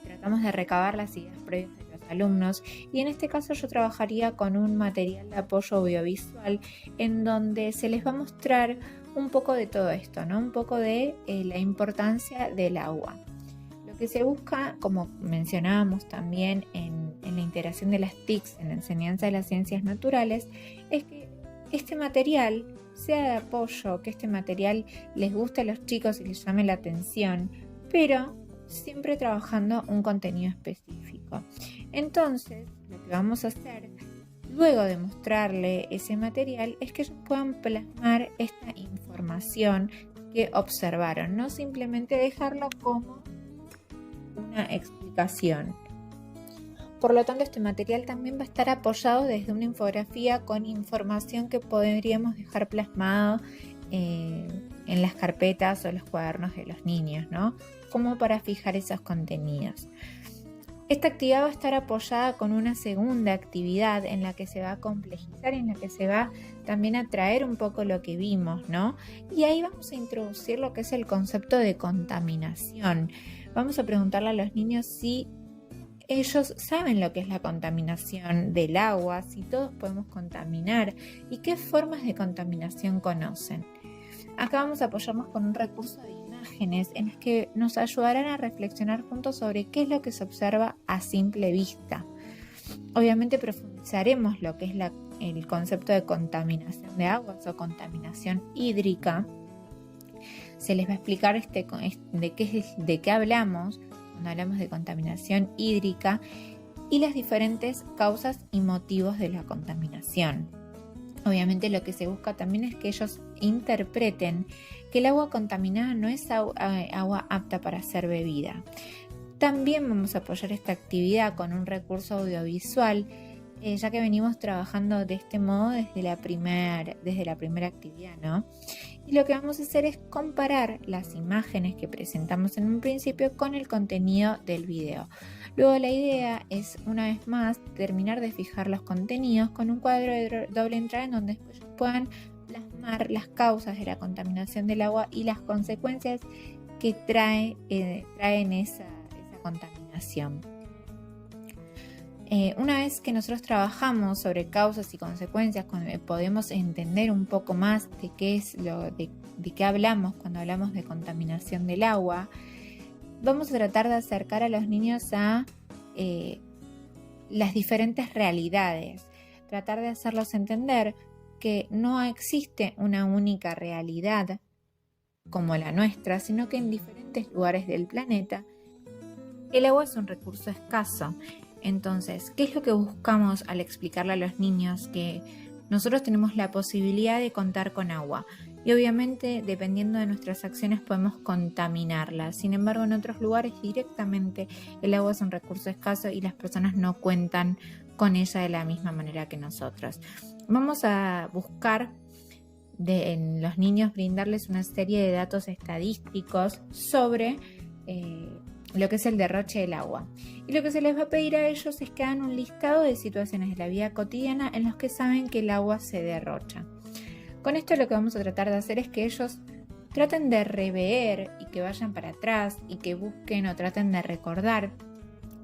tratamos de recabar las ideas previas de los alumnos y en este caso yo trabajaría con un material de apoyo audiovisual en donde se les va a mostrar un poco de todo esto, ¿no? Un poco de la importancia del agua. Lo que se busca, como mencionábamos también en la integración de las TICs, en la enseñanza de las ciencias naturales, es que este material sea de apoyo, que este material les guste a los chicos y les llame la atención, pero siempre trabajando un contenido específico. Entonces, lo que vamos a hacer luego de mostrarle ese material es que ellos puedan plasmar esta información que observaron, no simplemente dejarlo como una explicación. Por lo tanto, este material también va a estar apoyado desde una infografía con información que podríamos dejar plasmado en las carpetas o los cuadernos de los niños, ¿no? Como para fijar esos contenidos. Esta actividad va a estar apoyada con una segunda actividad en la que se va a complejizar, en la que se va también a traer un poco lo que vimos, ¿no? Y ahí vamos a introducir lo que es el concepto de contaminación. Vamos a preguntarle a los niños si ellos saben lo que es la contaminación del agua, si todos podemos contaminar y qué formas de contaminación conocen. Acá vamos a apoyarnos con un recurso de imágenes en las que nos ayudarán a reflexionar juntos sobre qué es lo que se observa a simple vista. Obviamente profundizaremos lo que es el concepto de contaminación de aguas o contaminación hídrica. Se les va a explicar de qué hablamos cuando hablamos de contaminación hídrica y las diferentes causas y motivos de la contaminación. Obviamente lo que se busca también es que ellos interpreten que el agua contaminada no es agua apta para ser bebida. También vamos a apoyar esta actividad con un recurso audiovisual, ya que venimos trabajando de este modo desde la primera actividad, ¿no? Y lo que vamos a hacer es comparar las imágenes que presentamos en un principio con el contenido del video. Luego la idea es, una vez más, terminar de fijar los contenidos con un cuadro de doble entrada en donde ellos puedan plasmar las causas de la contaminación del agua y las consecuencias que traen esa contaminación. Una vez que nosotros trabajamos sobre causas y consecuencias, podemos entender un poco más de qué hablamos cuando hablamos de contaminación del agua. Vamos a tratar de acercar a los niños a las diferentes realidades, tratar de hacerlos entender que no existe una única realidad como la nuestra, sino que en diferentes lugares del planeta el agua es un recurso escaso. Entonces, ¿qué es lo que buscamos al explicarle a los niños? Que nosotros tenemos la posibilidad de contar con agua y obviamente dependiendo de nuestras acciones podemos contaminarla. Sin embargo, en otros lugares directamente el agua es un recurso escaso y las personas no cuentan con ella de la misma manera que nosotros. Vamos a buscar en los niños brindarles una serie de datos estadísticos sobre lo que es el derroche del agua. Y lo que se les va a pedir a ellos es que hagan un listado de situaciones de la vida cotidiana en los que saben que el agua se derrocha. Con esto lo que vamos a tratar de hacer es que ellos traten de rever y que vayan para atrás y que busquen o traten de recordar,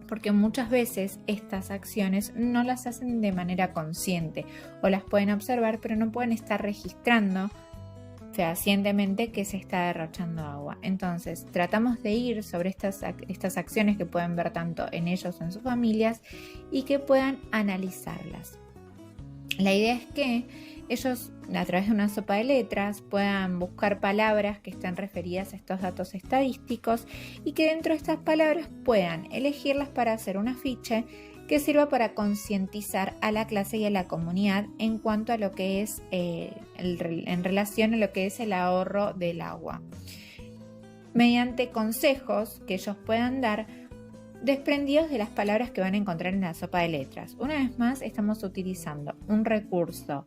porque muchas veces estas acciones no las hacen de manera consciente o las pueden observar pero no pueden estar registrando fehacientemente que se está derrochando agua. Entonces tratamos de ir sobre estas acciones que pueden ver tanto en ellos o en sus familias y que puedan analizarlas. La idea es que ellos a través de una sopa de letras puedan buscar palabras que estén referidas a estos datos estadísticos y que dentro de estas palabras puedan elegirlas para hacer un afiche que sirva para concientizar a la clase y a la comunidad en cuanto a lo que es en relación a lo que es el ahorro del agua, mediante consejos que ellos puedan dar desprendidos de las palabras que van a encontrar en la sopa de letras. Una vez más estamos utilizando un recurso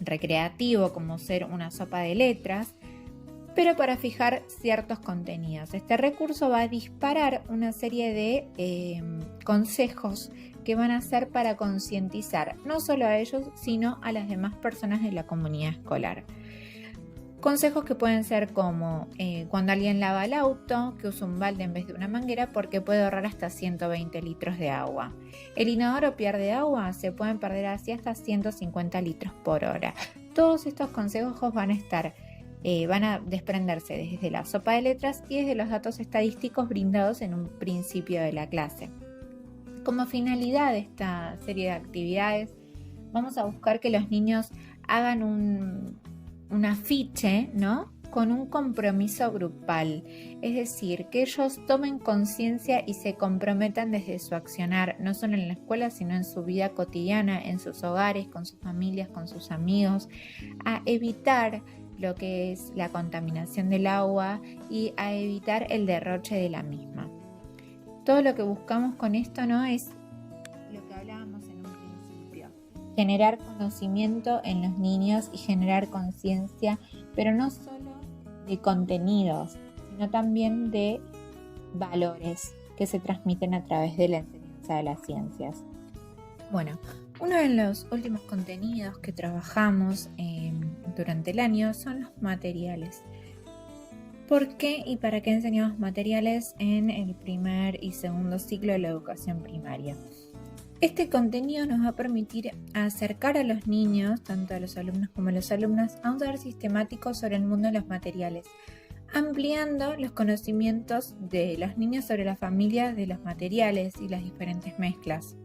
recreativo como ser una sopa de letras, pero para fijar ciertos contenidos. Este recurso va a disparar una serie de consejos que van a ser para concientizar no solo a ellos, sino a las demás personas de la comunidad escolar. Consejos que pueden ser como cuando alguien lava el auto, que use un balde en vez de una manguera porque puede ahorrar hasta 120 litros de agua. El inodoro pierde agua, se pueden perder así hasta 150 litros por hora. Todos estos consejos van a desprenderse desde la sopa de letras y desde los datos estadísticos brindados en un principio de la clase. Como finalidad de esta serie de actividades, vamos a buscar que los niños hagan un afiche, ¿no?, con un compromiso grupal, es decir, que ellos tomen conciencia y se comprometan desde su accionar, no solo en la escuela, sino en su vida cotidiana, en sus hogares, con sus familias, con sus amigos, a evitar lo que es la contaminación del agua y a evitar el derroche de la misma. Todo lo que buscamos con esto, ¿no?, es lo que hablábamos en un principio: generar conocimiento en los niños y generar conciencia, pero no solo de contenidos, sino también de valores que se transmiten a través de la enseñanza de las ciencias. Bueno, uno de los últimos contenidos que trabajamos durante el año son los materiales. ¿Por qué y para qué enseñamos materiales en el primer y segundo ciclo de la educación primaria? Este contenido nos va a permitir acercar a los niños, tanto a los alumnos como a las alumnas, a un saber sistemático sobre el mundo de los materiales, ampliando los conocimientos de los niños sobre la familia de los materiales y las diferentes mezclas.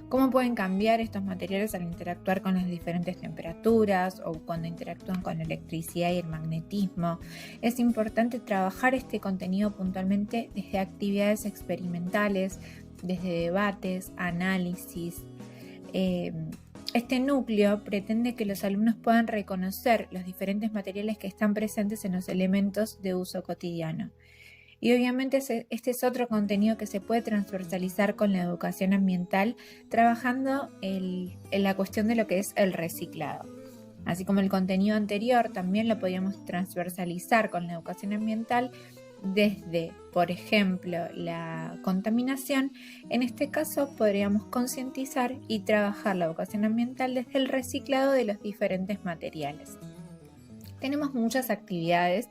Cómo pueden cambiar estos materiales al interactuar con las diferentes temperaturas o cuando interactúan con la electricidad y el magnetismo. Es importante trabajar este contenido puntualmente desde actividades experimentales, desde debates, análisis, Este núcleo pretende que los alumnos puedan reconocer los diferentes materiales que están presentes en los elementos de uso cotidiano. Y obviamente este es otro contenido que se puede transversalizar con la educación ambiental, trabajando en la cuestión de lo que es el reciclado. Así como el contenido anterior, también lo podríamos transversalizar con la educación ambiental desde, por ejemplo, la contaminación. En este caso podríamos concientizar y trabajar la educación ambiental desde el reciclado de los diferentes materiales. Tenemos muchas actividades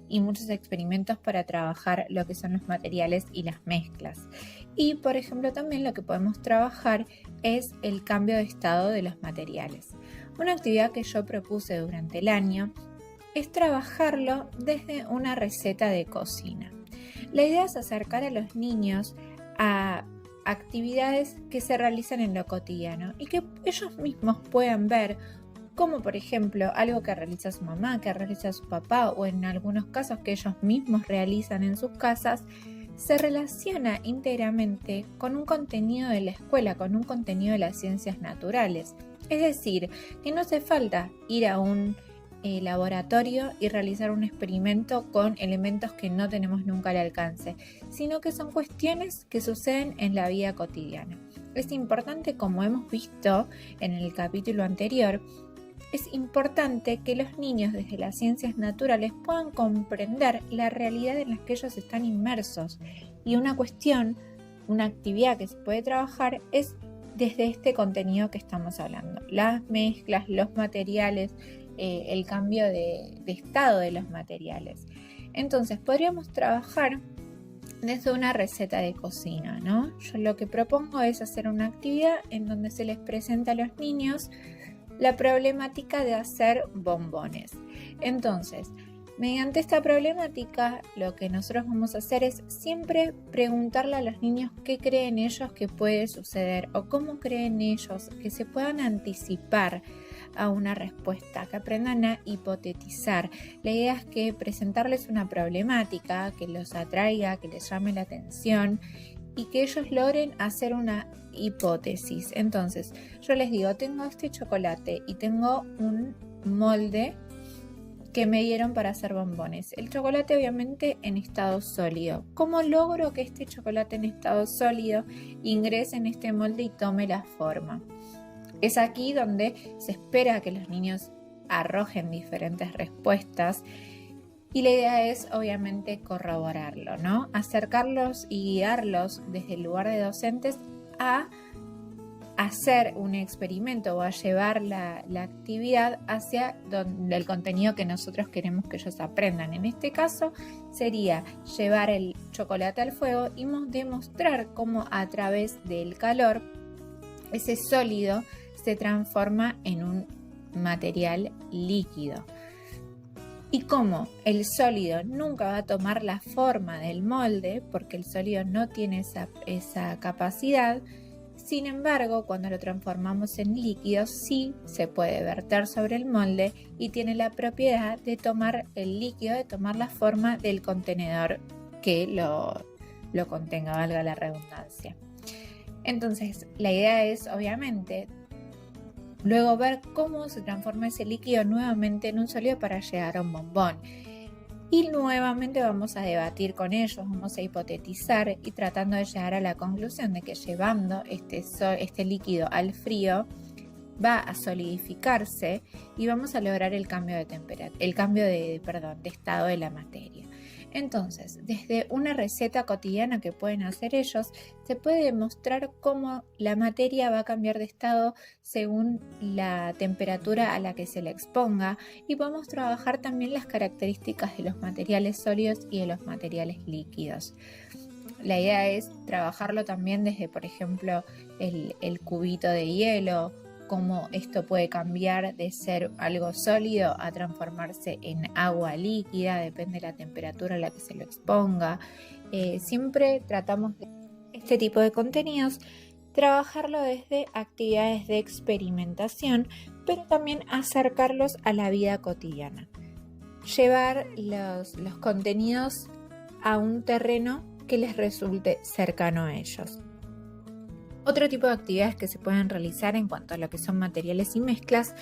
y muchos experimentos para trabajar lo que son los materiales y las mezclas. Y, por ejemplo, también lo que podemos trabajar es el cambio de estado de los materiales. Una actividad que yo propuse durante el año es trabajarlo desde una receta de cocina. La idea es acercar a los niños a actividades que se realizan en lo cotidiano y que ellos mismos puedan ver, como por ejemplo algo que realiza su mamá, que realiza su papá, o en algunos casos que ellos mismos realizan en sus casas, se relaciona íntegramente con un contenido de la escuela, con un contenido de las ciencias naturales. Es decir, que no hace falta ir a un laboratorio y realizar un experimento con elementos que no tenemos nunca al alcance, sino que son cuestiones que suceden en la vida cotidiana. Es importante, como hemos visto en el capítulo anterior, es importante que los niños desde las ciencias naturales puedan comprender la realidad en la que ellos están inmersos. Y una cuestión, una actividad que se puede trabajar es desde este contenido que estamos hablando. Las mezclas, los materiales, el cambio de estado de los materiales. Entonces podríamos trabajar desde una receta de cocina, ¿no? Yo lo que propongo es hacer una actividad en donde se les presenta a los niños la problemática de hacer bombones. Entonces, mediante esta problemática, lo que nosotros vamos a hacer es siempre preguntarle a los niños qué creen ellos que puede suceder o cómo creen ellos que se puedan anticipar a una respuesta, que aprendan a hipotetizar. La idea es que presentarles una problemática que los atraiga, que les llame la atención y que ellos logren hacer una hipótesis. Entonces, yo les digo, tengo este chocolate y tengo un molde que me dieron para hacer bombones. El chocolate obviamente en estado sólido. ¿Cómo logro que este chocolate en estado sólido ingrese en este molde y tome la forma? Es aquí donde se espera que los niños arrojen diferentes respuestas y la idea es obviamente corroborarlo, ¿no? Acercarlos y guiarlos desde el lugar de docentes a hacer un experimento o a llevar la actividad hacia el contenido que nosotros queremos que ellos aprendan. En este caso sería llevar el chocolate al fuego y demostrar cómo a través del calor ese sólido se transforma en un material líquido. Y como el sólido nunca va a tomar la forma del molde, porque el sólido no tiene esa capacidad, sin embargo, cuando lo transformamos en líquido, sí se puede verter sobre el molde y tiene la propiedad de tomar el líquido, de tomar la forma del contenedor que lo contenga, valga la redundancia. Entonces, la idea es, obviamente, luego ver cómo se transforma ese líquido nuevamente en un sólido para llegar a un bombón. Y nuevamente vamos a debatir con ellos, vamos a hipotetizar y tratando de llegar a la conclusión de que llevando este líquido al frío va a solidificarse y vamos a lograr el cambio de temperatura, de estado de la materia. Entonces, desde una receta cotidiana que pueden hacer ellos, se puede demostrar cómo la materia va a cambiar de estado según la temperatura a la que se le exponga y podemos trabajar también las características de los materiales sólidos y de los materiales líquidos. La idea es trabajarlo también desde, por ejemplo, el cubito de hielo, cómo esto puede cambiar de ser algo sólido a transformarse en agua líquida, depende de la temperatura a la que se lo exponga. Siempre tratamos de este tipo de contenidos trabajarlo desde actividades de experimentación, pero también acercarlos a la vida cotidiana. Llevar los contenidos a un terreno que les resulte cercano a ellos. Otro tipo de actividades que se pueden realizar en cuanto a lo que son materiales y mezclas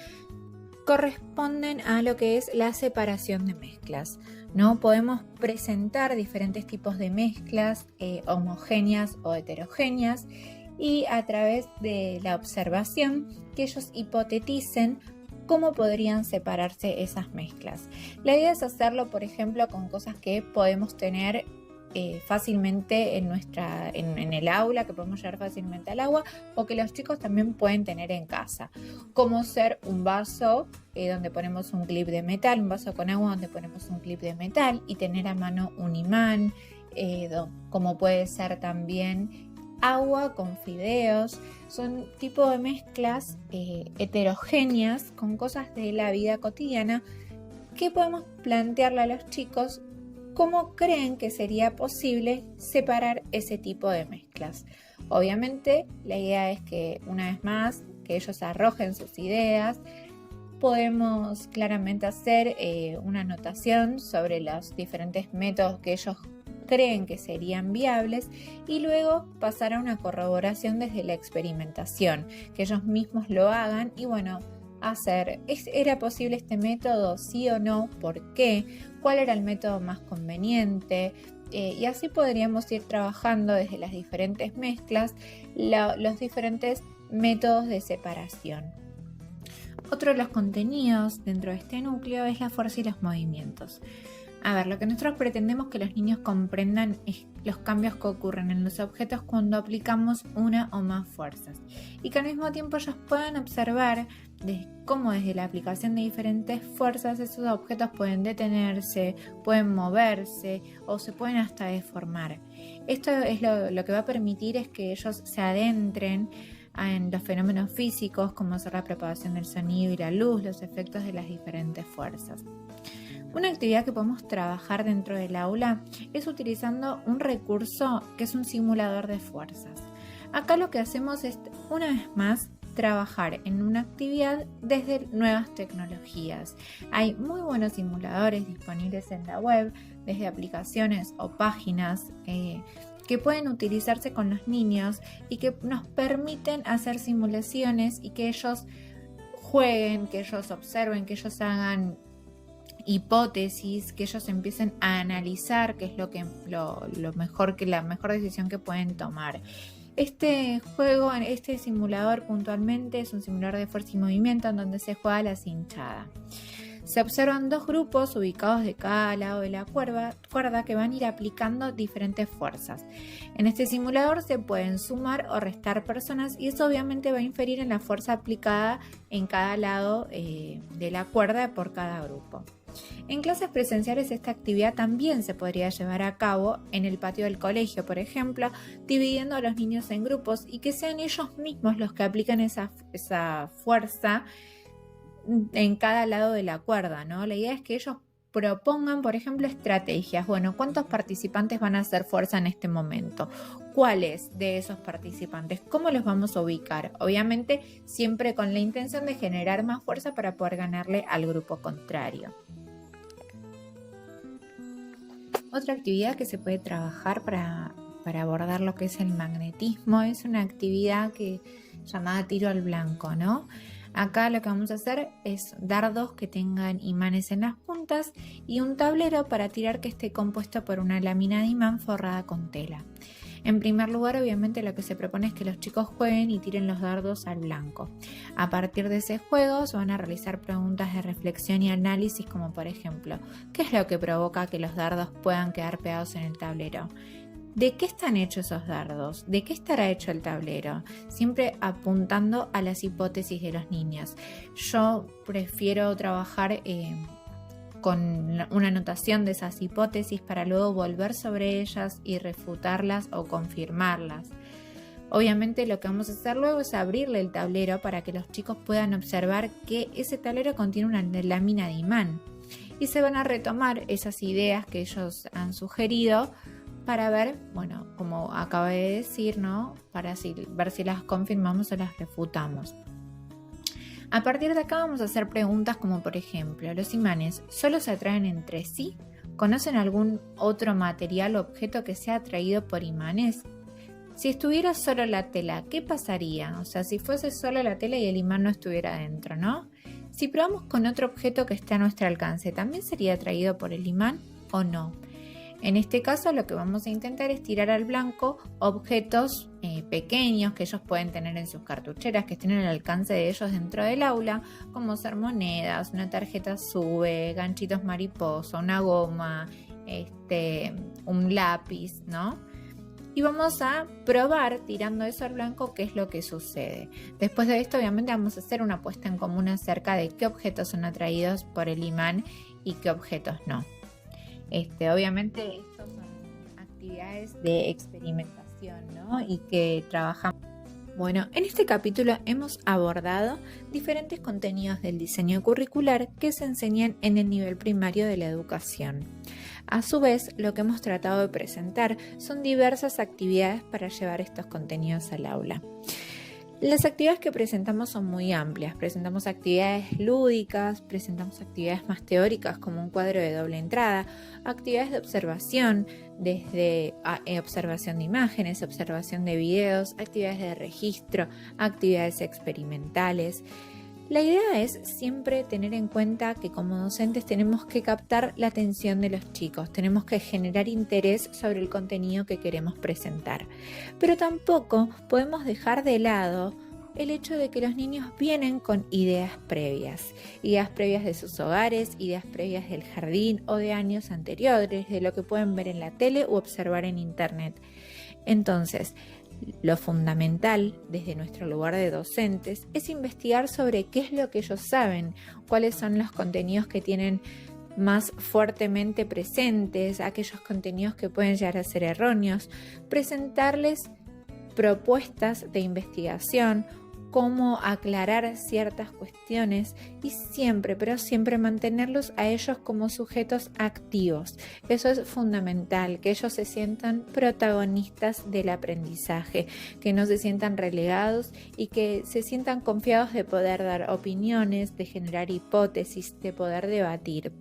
corresponden a lo que es la separación de mezclas, ¿no? Podemos presentar diferentes tipos de mezclas homogéneas o heterogéneas y a través de la observación que ellos hipoteticen cómo podrían separarse esas mezclas. La idea es hacerlo, por ejemplo, con cosas que podemos tener fácilmente en el aula, que podemos llevar fácilmente al agua, o que los chicos también pueden tener en casa, como ser un vaso donde ponemos un clip de metal, un vaso con agua donde ponemos un clip de metal y tener a mano un imán, como puede ser también agua con fideos. Son tipo de mezclas heterogéneas con cosas de la vida cotidiana que podemos plantearle a los chicos cómo creen que sería posible separar ese tipo de mezclas. Obviamente la idea es que una vez más que ellos arrojen sus ideas. Podemos claramente hacer una anotación sobre los diferentes métodos que ellos creen que serían viables y luego pasar a una corroboración desde la experimentación, que ellos mismos lo hagan y bueno, hacer, ¿era posible este método? ¿Sí o no? ¿Por qué? ¿Cuál era el método más conveniente? Y así podríamos ir trabajando desde las diferentes mezclas los diferentes métodos de separación. Otro de los contenidos dentro de este núcleo es la fuerza y los movimientos. A ver, lo que nosotros pretendemos que los niños comprendan es los cambios que ocurren en los objetos cuando aplicamos una o más fuerzas y que al mismo tiempo ellos puedan observar cómo desde la aplicación de diferentes fuerzas esos objetos pueden detenerse, pueden moverse o se pueden hasta deformar. Esto es lo que va a permitir es que ellos se adentren en los fenómenos físicos como ser la propagación del sonido y la luz, los efectos de las diferentes fuerzas. Una actividad que podemos trabajar dentro del aula es utilizando un recurso que es un simulador de fuerzas. Acá lo que hacemos es, una vez más, trabajar en una actividad desde nuevas tecnologías. Hay muy buenos simuladores disponibles en la web, desde aplicaciones o páginas que pueden utilizarse con los niños y que nos permiten hacer simulaciones y que ellos jueguen, que ellos observen, que ellos hagan hipótesis, que ellos empiecen a analizar qué es lo mejor, que la mejor decisión que pueden tomar. Este juego, este simulador puntualmente es un simulador de fuerza y movimiento en donde se juega la cinchada. Se observan dos grupos ubicados de cada lado de la cuerda que van a ir aplicando diferentes fuerzas. En este simulador se pueden sumar o restar personas y eso obviamente va a inferir en la fuerza aplicada en cada lado de la cuerda por cada grupo. En clases presenciales esta actividad también se podría llevar a cabo en el patio del colegio, por ejemplo, dividiendo a los niños en grupos y que sean ellos mismos los que aplican esa fuerza en cada lado de la cuerda, ¿no? La idea es que ellos propongan, por ejemplo, estrategias. Bueno, ¿cuántos participantes van a hacer fuerza en este momento? ¿Cuáles de esos participantes? ¿Cómo los vamos a ubicar? Obviamente, siempre con la intención de generar más fuerza para poder ganarle al grupo contrario. Otra actividad que se puede trabajar para abordar lo que es el magnetismo es una actividad llamada tiro al blanco, ¿no? Acá lo que vamos a hacer es dardos que tengan imanes en las puntas y un tablero para tirar que esté compuesto por una lámina de imán forrada con tela. En primer lugar, obviamente lo que se propone es que los chicos jueguen y tiren los dardos al blanco. A partir de ese juego se van a realizar preguntas de reflexión y análisis como por ejemplo, ¿qué es lo que provoca que los dardos puedan quedar pegados en el tablero? ¿De qué están hechos esos dardos? ¿De qué estará hecho el tablero? Siempre apuntando a las hipótesis de los niños. Yo prefiero trabajar con una anotación de esas hipótesis para luego volver sobre ellas y refutarlas o confirmarlas. Obviamente lo que vamos a hacer luego es abrirle el tablero para que los chicos puedan observar que ese tablero contiene una lámina de imán y se van a retomar esas ideas que ellos han sugerido para ver, bueno, como acabé de decir, ¿no? Para ver si las confirmamos o las refutamos. A partir de acá vamos a hacer preguntas como por ejemplo, ¿los imanes solo se atraen entre sí? ¿Conocen algún otro material o objeto que sea atraído por imanes? Si estuviera solo la tela, ¿qué pasaría? O sea, si fuese solo la tela y el imán no estuviera dentro, ¿no? Si probamos con otro objeto que esté a nuestro alcance, ¿también sería atraído por el imán o no? En este caso lo que vamos a intentar es tirar al blanco objetos pequeños que ellos pueden tener en sus cartucheras, que estén al alcance de ellos dentro del aula, como ser monedas, una tarjeta SUBE, ganchitos mariposa, una goma, un lápiz, ¿no? Y vamos a probar tirando eso al blanco qué es lo que sucede. Después de esto obviamente vamos a hacer una puesta en común acerca de qué objetos son atraídos por el imán y qué objetos no. Obviamente estas son actividades de experimentación, ¿no? Y que trabajamos. Bueno, en este capítulo hemos abordado diferentes contenidos del diseño curricular que se enseñan en el nivel primario de la educación. A su vez, lo que hemos tratado de presentar son diversas actividades para llevar estos contenidos al aula. Las actividades que presentamos son muy amplias. Presentamos actividades lúdicas, presentamos actividades más teóricas como un cuadro de doble entrada, actividades de observación, desde observación de imágenes, observación de videos, actividades de registro, actividades experimentales. La idea es siempre tener en cuenta que como docentes tenemos que captar la atención de los chicos, tenemos que generar interés sobre el contenido que queremos presentar. Pero tampoco podemos dejar de lado el hecho de que los niños vienen con ideas previas de sus hogares, ideas previas del jardín o de años anteriores, de lo que pueden ver en la tele u observar en internet. Entonces, lo fundamental desde nuestro lugar de docentes es investigar sobre qué es lo que ellos saben, cuáles son los contenidos que tienen más fuertemente presentes, aquellos contenidos que pueden llegar a ser erróneos, presentarles propuestas de investigación, cómo aclarar ciertas cuestiones y siempre, pero siempre mantenerlos a ellos como sujetos activos. Eso es fundamental, que ellos se sientan protagonistas del aprendizaje, que no se sientan relegados y que se sientan confiados de poder dar opiniones, de generar hipótesis, de poder debatir.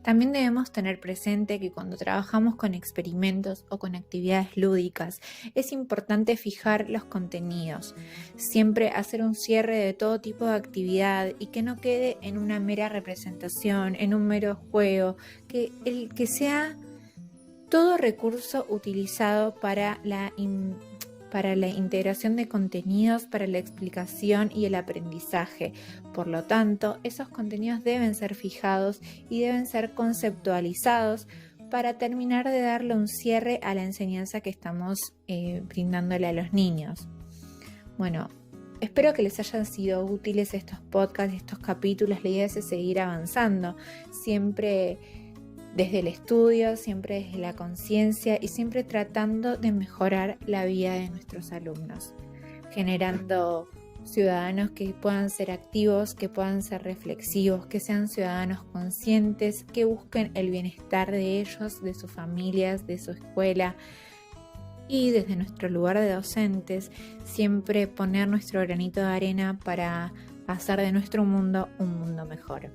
También debemos tener presente que cuando trabajamos con experimentos o con actividades lúdicas es importante fijar los contenidos, siempre hacer un cierre de todo tipo de actividad y que no quede en una mera representación, en un mero juego, que sea todo recurso utilizado para la integración de contenidos, para la explicación y el aprendizaje. Por lo tanto, esos contenidos deben ser fijados y deben ser conceptualizados para terminar de darle un cierre a la enseñanza que estamos brindándole a los niños. Bueno, espero que les hayan sido útiles estos podcasts, estos capítulos. La idea es seguir avanzando, siempre desde el estudio, siempre desde la conciencia y siempre tratando de mejorar la vida de nuestros alumnos, generando ciudadanos que puedan ser activos, que puedan ser reflexivos, que sean ciudadanos conscientes, que busquen el bienestar de ellos, de sus familias, de su escuela. Y desde nuestro lugar de docentes, siempre poner nuestro granito de arena para hacer de nuestro mundo un mundo mejor.